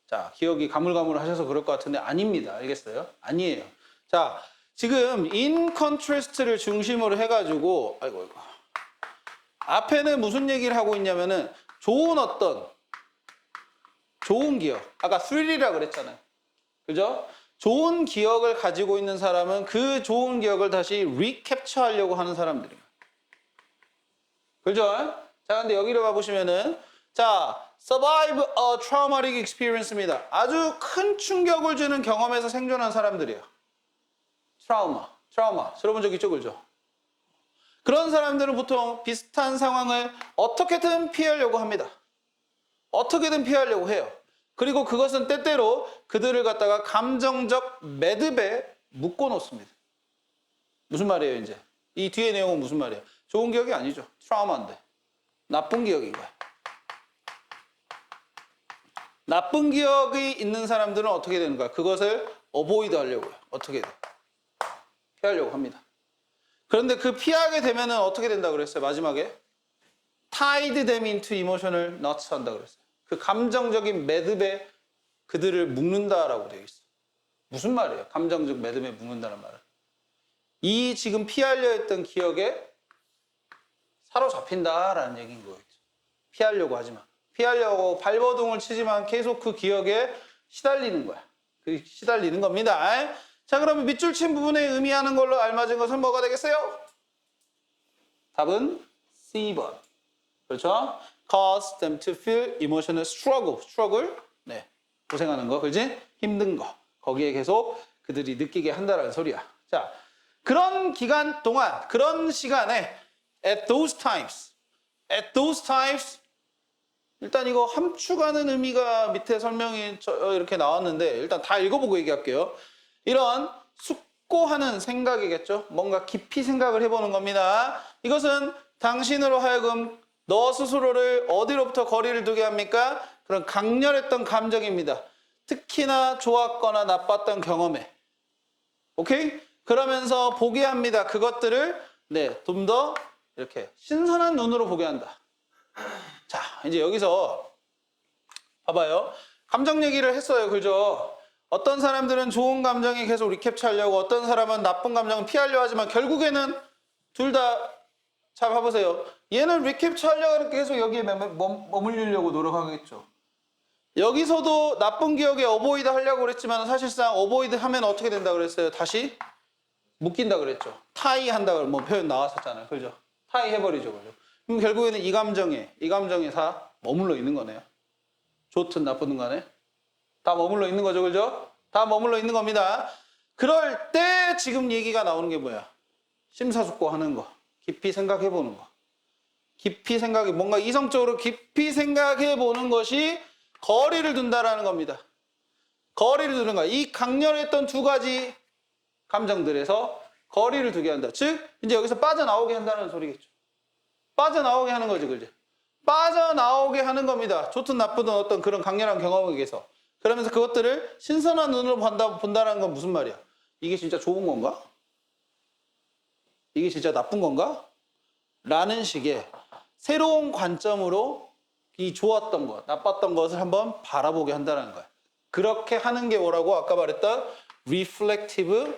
자, 기억이 가물가물하셔서 그럴 것 같은데 아닙니다. 알겠어요? 아니에요. 자, 지금 in contrast를 중심으로 해가지고 아이고 앞에는 무슨 얘기를 하고 있냐면은 좋은 기억. 아까 thrill이라고 그랬잖아요. 그죠? 좋은 기억을 가지고 있는 사람은 그 좋은 기억을 다시 리캡처하려고 하는 사람들이에요. 그죠? 자, 근데 여기를 봐보시면은 자, survive a traumatic experience입니다. 아주 큰 충격을 주는 경험에서 생존한 사람들이에요. 트라우마. 들어본 적 있죠, 그죠? 그런 사람들은 보통 비슷한 상황을 어떻게든 피하려고 합니다. 어떻게든 피하려고 해요. 그리고 그것은 때때로 그들을 갖다가 감정적 매듭에 묶어 놓습니다. 무슨 말이에요, 이제? 이 뒤에 내용은 무슨 말이에요? 좋은 기억이 아니죠. 트라우마인데. 나쁜 기억인 거야. 나쁜 기억이 있는 사람들은 어떻게 되는 거야? 그것을 어보이드 하려고요. 어떻게든. 피하려고 합니다. 그런데 그 피하게 되면은 어떻게 된다 그랬어요? 마지막에 tied them into emotional knots 한다 그랬어요. 그 감정적인 매듭에 그들을 묶는다라고 되어 있어요. 무슨 말이에요? 감정적 매듭에 묶는다는 말은. 이 지금 피하려 했던 기억에 사로잡힌다라는 얘기인 거겠죠. 피하려고 하지만. 피하려고 발버둥을 치지만 계속 그 기억에 시달리는 거야. 그 시달리는 겁니다. 자, 그러면 밑줄 친 부분에 의미하는 걸로 알맞은 것은 뭐가 되겠어요? 답은 C번. 그렇죠? Cause them to feel emotional struggle. 네. 고생하는 거, 그렇지? 힘든 거. 거기에 계속 그들이 느끼게 한다는 소리야. 자, 그런 기간 동안, 그런 시간에 at those times 일단 이거 함축하는 의미가 밑에 설명이 이렇게 나왔는데 일단 다 읽어보고 얘기할게요. 이런 숙고하는 생각이겠죠. 뭔가 깊이 생각을 해보는 겁니다. 이것은 당신으로 하여금 너 스스로를 어디로부터 거리를 두게 합니까? 그런 강렬했던 감정입니다. 특히나 좋았거나 나빴던 경험에. 오케이? 그러면서 보게 합니다. 그것들을 좀 더 이렇게 신선한 눈으로 보게 한다. 자, 이제 여기서 봐봐요. 감정 얘기를 했어요. 그죠? 어떤 사람들은 좋은 감정에 계속 리캡처하려고 어떤 사람은 나쁜 감정을 피하려 하지만 결국에는 둘 다 잘 봐보세요. 얘는 리캡처하려고 계속 여기에 머물려고 노력하겠죠. 여기서도 나쁜 기억에 어보이드 하려고 그랬지만 사실상 어보이드 하면 어떻게 된다 그랬어요? 다시 묶인다 그랬죠. 타이 한다 뭐 표현 나왔었잖아요. 그죠? 타이 해버리죠. 그죠? 그럼 결국에는 이 감정에 다 머물러 있는 거네요. 좋든 나쁘든 간에 다 머물러 있는 거죠. 그죠? 다 머물러 있는 겁니다. 그럴 때 지금 얘기가 나오는 게 뭐야? 심사숙고하는 거. 깊이 생각해 보는 거. 깊이 생각해, 뭔가 이성적으로 깊이 생각해 보는 것이 거리를 둔다라는 겁니다. 거리를 두는 거야. 이 강렬했던 두 가지 감정들에서 거리를 두게 한다. 즉, 이제 여기서 빠져나오게 한다는 소리겠죠. 빠져나오게 하는 거지, 그지? 빠져나오게 하는 겁니다. 좋든 나쁘든 어떤 그런 강렬한 경험에 의해서. 그러면서 그것들을 신선한 눈으로 본다는 건 무슨 말이야? 이게 진짜 좋은 건가? 이게 진짜 나쁜 건가? 라는 식의 새로운 관점으로 이 좋았던 것, 나빴던 것을 한번 바라보게 한다는 거야. 그렇게 하는 게 뭐라고 아까 말했던 reflective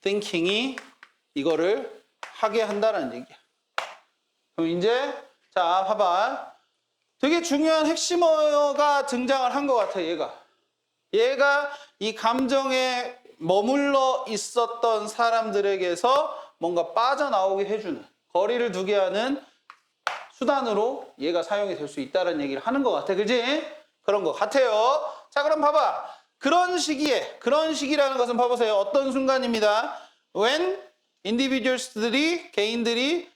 thinking이 이거를 하게 한다는 얘기야. 그럼 이제 자 봐봐. 되게 중요한 핵심어가 등장을 한 것 같아. 얘가 이 감정에 머물러 있었던 사람들에게서 뭔가 빠져나오게 해주는, 거리를 두게 하는 수단으로 얘가 사용이 될 수 있다는 얘기를 하는 것 같아. 그지? 그런 것 같아요. 자, 그럼 봐봐. 그런 시기라는 것은 봐보세요. 어떤 순간입니다. When individuals들이, 개인들이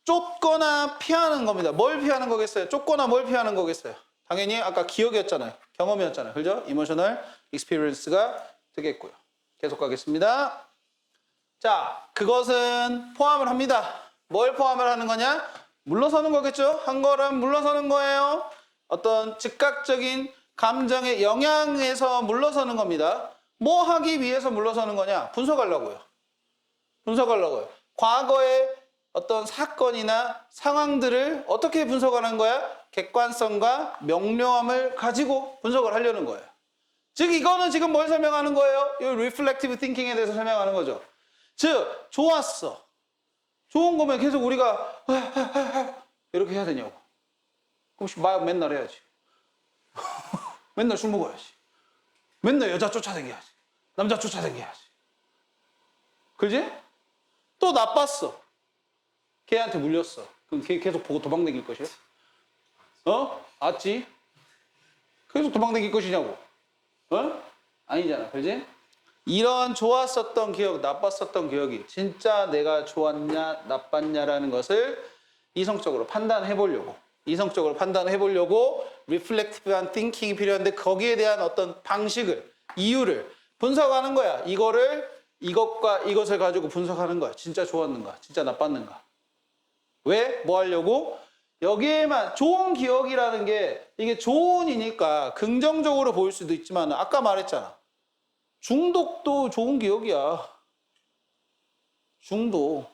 쫓거나 피하는 겁니다. 뭘 피하는 거겠어요? 쫓거나 뭘 피하는 거겠어요? 당연히 아까 기억이었잖아요. 경험이었잖아요. 그죠? Emotional experience가 되겠고요. 계속 가겠습니다. 자, 그것은 포함을 합니다. 뭘 포함을 하는 거냐? 물러서는 거겠죠? 한 걸음 물러서는 거예요. 어떤 즉각적인 감정의 영향에서 물러서는 겁니다. 뭐 하기 위해서 물러서는 거냐? 분석하려고요. 과거의 어떤 사건이나 상황들을 어떻게 분석하는 거야? 객관성과 명료함을 가지고 분석을 하려는 거예요. 즉 이거는 지금 뭘 설명하는 거예요? 이 reflective thinking에 대해서 설명하는 거죠. 즉 좋았어. 좋은 거면 계속 우리가 이렇게 해야 되냐고. 그럼 막 맨날 해야지. 맨날 술 먹어야지. 맨날 여자 쫓아다녀야지. 남자 쫓아다녀야지. 그지? 또 나빴어. 걔한테 물렸어. 그럼 걔 계속 보고 도망다닐 것이야? 알지? 계속 도망다닐 것이냐고. 아니잖아. 그지? 이런 좋았었던 기억, 나빴었던 기억이 진짜 내가 좋았냐, 나빴냐라는 것을 이성적으로 판단해 보려고 reflective한 thinking이 필요한데 거기에 대한 어떤 방식을, 이유를 분석하는 거야. 이것과 이것을 가지고 분석하는 거야. 진짜 좋았는가, 진짜 나빴는가. 왜? 뭐 하려고? 여기에만 좋은 기억이라는 게 이게 좋은이니까 긍정적으로 보일 수도 있지만 아까 말했잖아. 중독도 좋은 기억이야. 중독이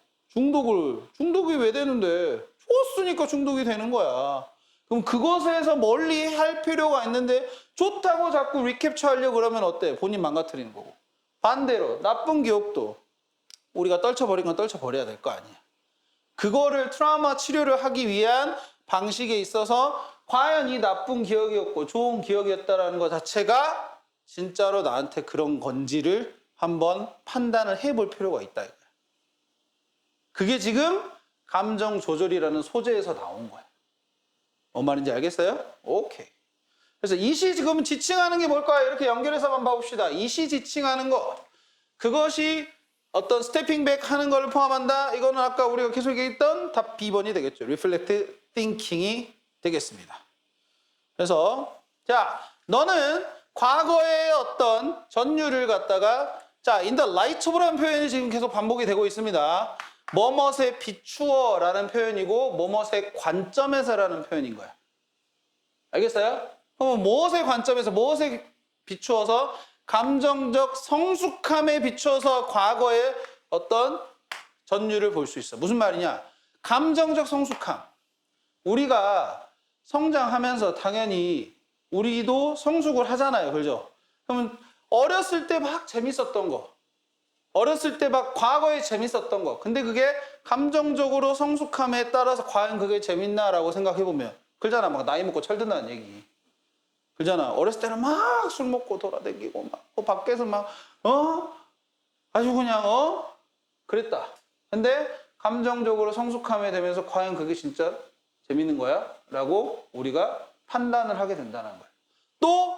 왜 되는데? 좋았으니까 중독이 되는 거야. 그럼 그것에서 멀리 할 필요가 있는데 좋다고 자꾸 리캡처 하려고 그러면 어때? 본인 망가뜨리는 거고. 반대로 나쁜 기억도 우리가 떨쳐버린 건 떨쳐버려야 될 거 아니야. 그거를 트라우마 치료를 하기 위한 방식에 있어서 과연 이 나쁜 기억이었고 좋은 기억이었다는 것 자체가 진짜로 나한테 그런 건지를 한번 판단을 해볼 필요가 있다 이거야. 그게 지금 감정 조절이라는 소재에서 나온 거야. 뭔 말인지 알겠어요? 오케이. 그래서 이시 지금 지칭하는 게 뭘까요? 이렇게 연결해서만 봐봅시다. 이시 지칭하는 것. 그것이 어떤 스태핑백 하는 걸 포함한다. 이거는 아까 우리가 계속 얘기했던 답 B번이 되겠죠. Reflective thinking이 되겠습니다. 그래서 자, 너는 과거의 어떤 전율을 갖다가 자, in the light of라는 표현이 지금 계속 반복이 되고 있습니다. 뭐뭇에 비추어 라는 표현이고 뭐뭇의 관점에서라는 표현인 거야. 알겠어요? 그럼 무엇의 관점에서 무엇에 비추어서 감정적 성숙함에 비추어서 과거의 어떤 전율을 볼 수 있어. 무슨 말이냐? 감정적 성숙함. 우리가 성장하면서 당연히 우리도 성숙을 하잖아요. 그죠? 그러면 어렸을 때 막 재밌었던 거. 어렸을 때 막 과거에 재밌었던 거. 근데 그게 감정적으로 성숙함에 따라서 과연 그게 재밌나라고 생각해보면 그러잖아. 막 나이 먹고 철든다는 얘기. 그러잖아. 어렸을 때는 막 술 먹고 돌아다니고 막 밖에서 막 아주 그냥 그랬다. 근데 감정적으로 성숙함에 되면서 과연 그게 진짜 재밌는 거야? 라고 우리가 판단을 하게 된다는 거야. 또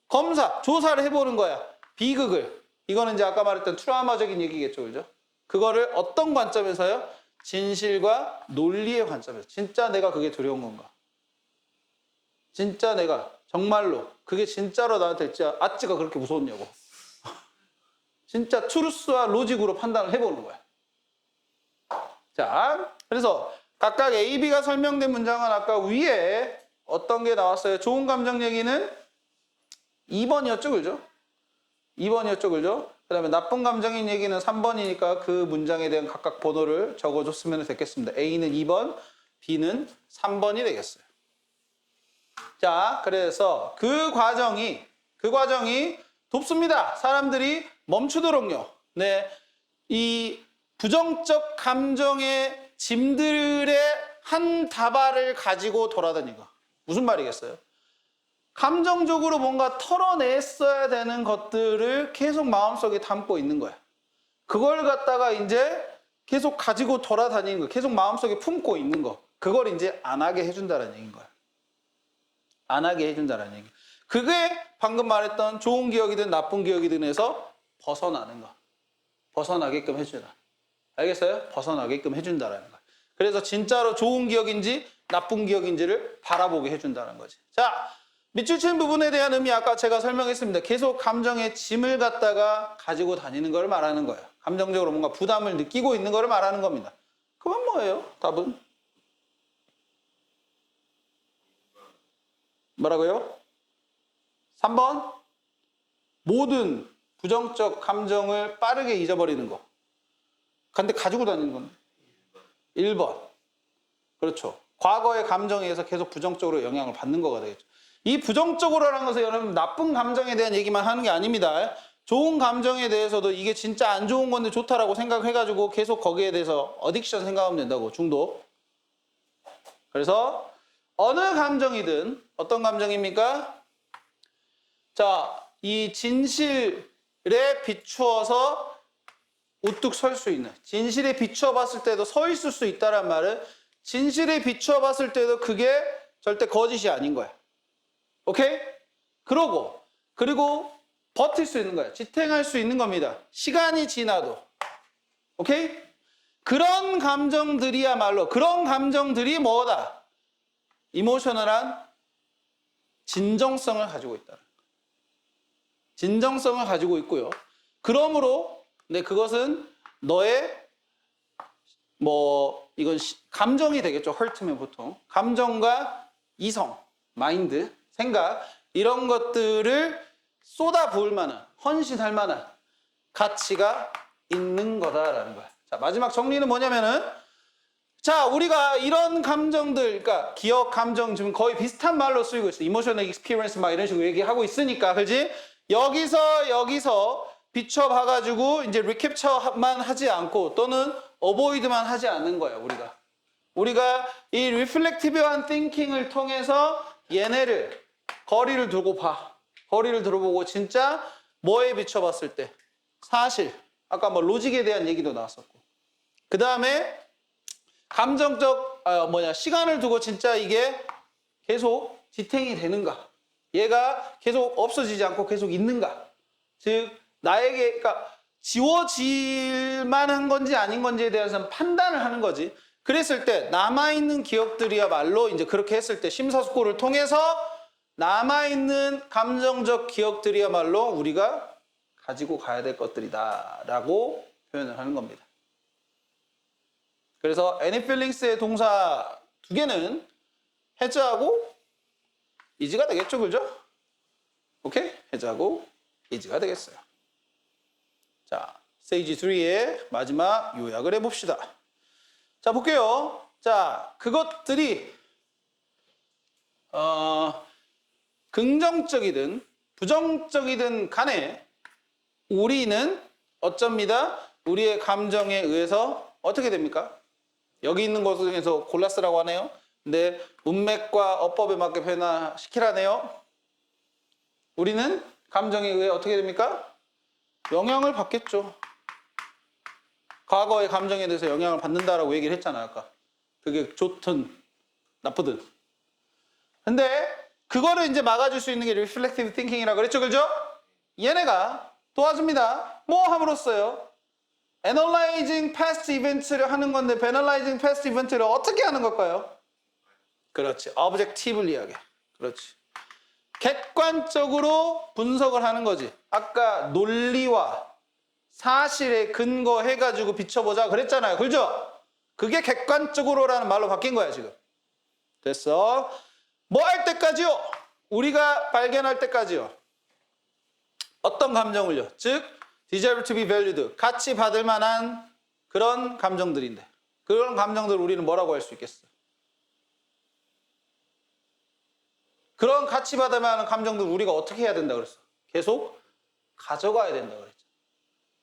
검사, 조사를 해보는 거야. 비극을. 이거는 이제 아까 말했던 트라우마적인 얘기겠죠. 그죠? 그거를 어떤 관점에서요? 진실과 논리의 관점에서 진짜 내가 그게 두려운 건가? 진짜 내가 정말로 그게 진짜로 나한테 진짜 아찌가 그렇게 무서웠냐고. 진짜 트루스와 로직으로 판단을 해보는 거야. 자, 그래서 각각 A, B가 설명된 문장은 아까 위에 어떤 게 나왔어요? 좋은 감정 얘기는 2번이었죠, 그죠? 2번이었죠, 그죠? 그 다음에 나쁜 감정인 얘기는 3번이니까 그 문장에 대한 각각 번호를 적어줬으면 됐겠습니다. A는 2번, B는 3번이 되겠어요. 자, 그래서 그 과정이 돕습니다. 사람들이 멈추도록요. 네, 이 부정적 감정의 짐들의 한 다발을 가지고 돌아다니는 거. 무슨 말이겠어요? 감정적으로 뭔가 털어냈어야 되는 것들을 계속 마음속에 담고 있는 거야. 그걸 갖다가 이제 계속 가지고 돌아다니는 거, 계속 마음속에 품고 있는 거. 그걸 이제 안 하게 해준다는 얘기인 거야. 안 하게 해준다는 얘기. 그게 방금 말했던 좋은 기억이든 나쁜 기억이든 해서 벗어나는 거. 벗어나게끔 해주라. 알겠어요? 벗어나게끔 해준다는 거. 그래서 진짜로 좋은 기억인지 나쁜 기억인지를 바라보게 해준다는 거지. 자, 밑줄 친 부분에 대한 의미 아까 제가 설명했습니다. 계속 감정의 짐을 갖다가 가지고 다니는 걸 말하는 거예요. 감정적으로 뭔가 부담을 느끼고 있는 걸 말하는 겁니다. 그건 뭐예요? 답은? 뭐라고요? 3번? 모든 부정적 감정을 빠르게 잊어버리는 거. 근데 가지고 다니는 건데. 1번. 그렇죠. 과거의 감정에 의해서 계속 부정적으로 영향을 받는 거가 되겠죠. 이 부정적으로라는 것은 여러분 나쁜 감정에 대한 얘기만 하는 게 아닙니다. 좋은 감정에 대해서도 이게 진짜 안 좋은 건데 좋다라고 생각해가지고 계속 거기에 대해서 어딕션 생각하면 된다고. 중독. 그래서 어느 감정이든 어떤 감정입니까? 자, 이 진실에 비추어서 우뚝 설 수 있는, 진실에 비추어 봤을 때도 서 있을 수 있다란 말은 진실에 비추어 봤을 때도 그게 절대 거짓이 아닌 거야. 오케이? 그리고 버틸 수 있는 거야. 지탱할 수 있는 겁니다. 시간이 지나도. 오케이? 그런 감정들이야말로, 그런 감정들이 뭐다? 이모셔널한 진정성을 가지고 있다. 진정성을 가지고 있고요. 그러므로 그것은 너의 이건 감정이 되겠죠. hurt면 보통. 감정과 이성, 마인드, 생각 이런 것들을 쏟아부을 만한, 헌신할 만한 가치가 있는 거다라는 거야. 자, 마지막 정리는 뭐냐면은 자, 우리가 이런 감정들, 그러니까 기억, 감정 지금 거의 비슷한 말로 쓰이고 있어. 이모셔널 익스피리언스 막 이런 식으로 얘기하고 있으니까, 그렇지? 여기서 비춰봐가지고 이제 리캡처만 하지 않고 또는 어보이드만 하지 않는 거예요, 우리가 이 리플렉티브한 띵킹을 통해서 얘네를 거리를 두고 봐. 거리를 들어보고 진짜 뭐에 비춰봤을 때 사실 아까 로직에 대한 얘기도 나왔었고 그 다음에 감정적 시간을 두고 진짜 이게 계속 지탱이 되는가? 얘가 계속 없어지지 않고 계속 있는가? 즉 나에게 그러니까 지워질 만한 건지 아닌 건지에 대해서는 판단을 하는 거지. 그랬을 때 남아있는 기억들이야말로 이제 그렇게 했을 때 심사숙고를 통해서 남아있는 감정적 기억들이야말로 우리가 가지고 가야 될 것들이다 라고 표현을 하는 겁니다. 그래서 any feelings의 동사 두 개는 has하고 is가 되겠죠, 그죠? 오케이? has하고 is가 되겠어요. 자, stage 3의 마지막 요약을 해봅시다. 자, 볼게요. 자, 그것들이 긍정적이든 부정적이든 간에 우리는 어쩝니다. 우리의 감정에 의해서 어떻게 됩니까? 여기 있는 것 중에서 골라쓰라고 하네요. 근데 문맥과 어법에 맞게 변화시키라네요. 우리는 감정에 의해 어떻게 됩니까? 영향을 받겠죠. 과거의 감정에 대해서 영향을 받는다라고 얘기를 했잖아요, 아까. 그게 좋든 나쁘든. 근데 그거를 이제 막아줄 수 있는 게 reflective thinking이라고 그랬죠, 그죠? 얘네가 도와줍니다. 뭐 함으로써요? Analyzing past events를 하는 건데 Analyzing past event를 어떻게 하는 걸까요? 그렇지. Objectively하게. 그렇지. 객관적으로 분석을 하는 거지. 아까 논리와 사실에 근거해가지고 비춰보자 그랬잖아요. 그죠? 그게 객관적으로라는 말로 바뀐 거야 지금. 됐어. 뭐 할 때까지요? 우리가 발견할 때까지요. 어떤 감정을요? 즉 desire to be valued, 가치 받을 만한 그런 감정들인데 그런 감정들을 우리는 뭐라고 할 수 있겠어? 그런 가치 받을 만한 감정들 우리가 어떻게 해야 된다 그랬어? 계속 가져가야 된다 그랬죠.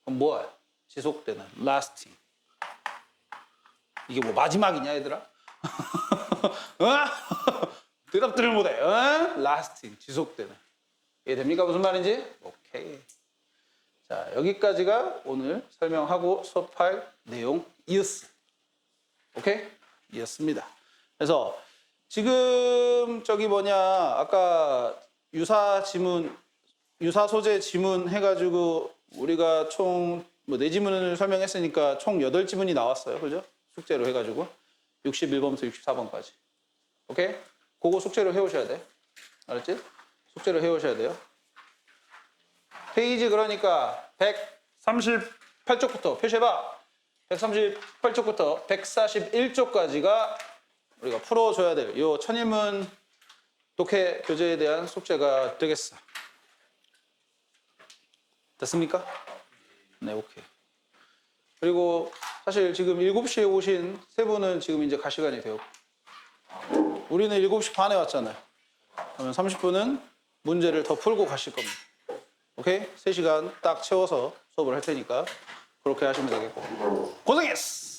그럼 뭐야? 지속되는 lasting. 이게 뭐 마지막이냐 얘들아? 어? 대답들을 못해. 어? lasting. 지속되는. 이해됩니까? 무슨 말인지? 오케이. 자, 여기까지가 오늘 설명하고 수업할 내용이었어. 오케이? 이었습니다. 그래서 지금 저기 뭐냐 아까 유사 지문, 유사 소재 지문 해가지고 우리가 총 뭐 4지문을 설명했으니까 총 8지문이 나왔어요. 그죠? 숙제로 해가지고 61번부터 64번까지. 오케이? 그거 숙제로 해오셔야 돼. 알았지? 숙제로 해오셔야 돼요. 페이지 그러니까 138쪽부터 표시해봐. 138쪽부터 141쪽까지가 우리가 풀어줘야 될 요 천일문 독해 교재에 대한 숙제가 되겠어. 됐습니까? 네, 오케이. 그리고 사실 지금 7시에 오신 세 분은 지금 이제 갈 시간이 되었고 우리는 7시 반에 왔잖아요. 그러면 30분은 문제를 더 풀고 가실 겁니다. 오케이? 3시간 딱 채워서 수업을 할 테니까 그렇게 하시면 되겠고 고생했어!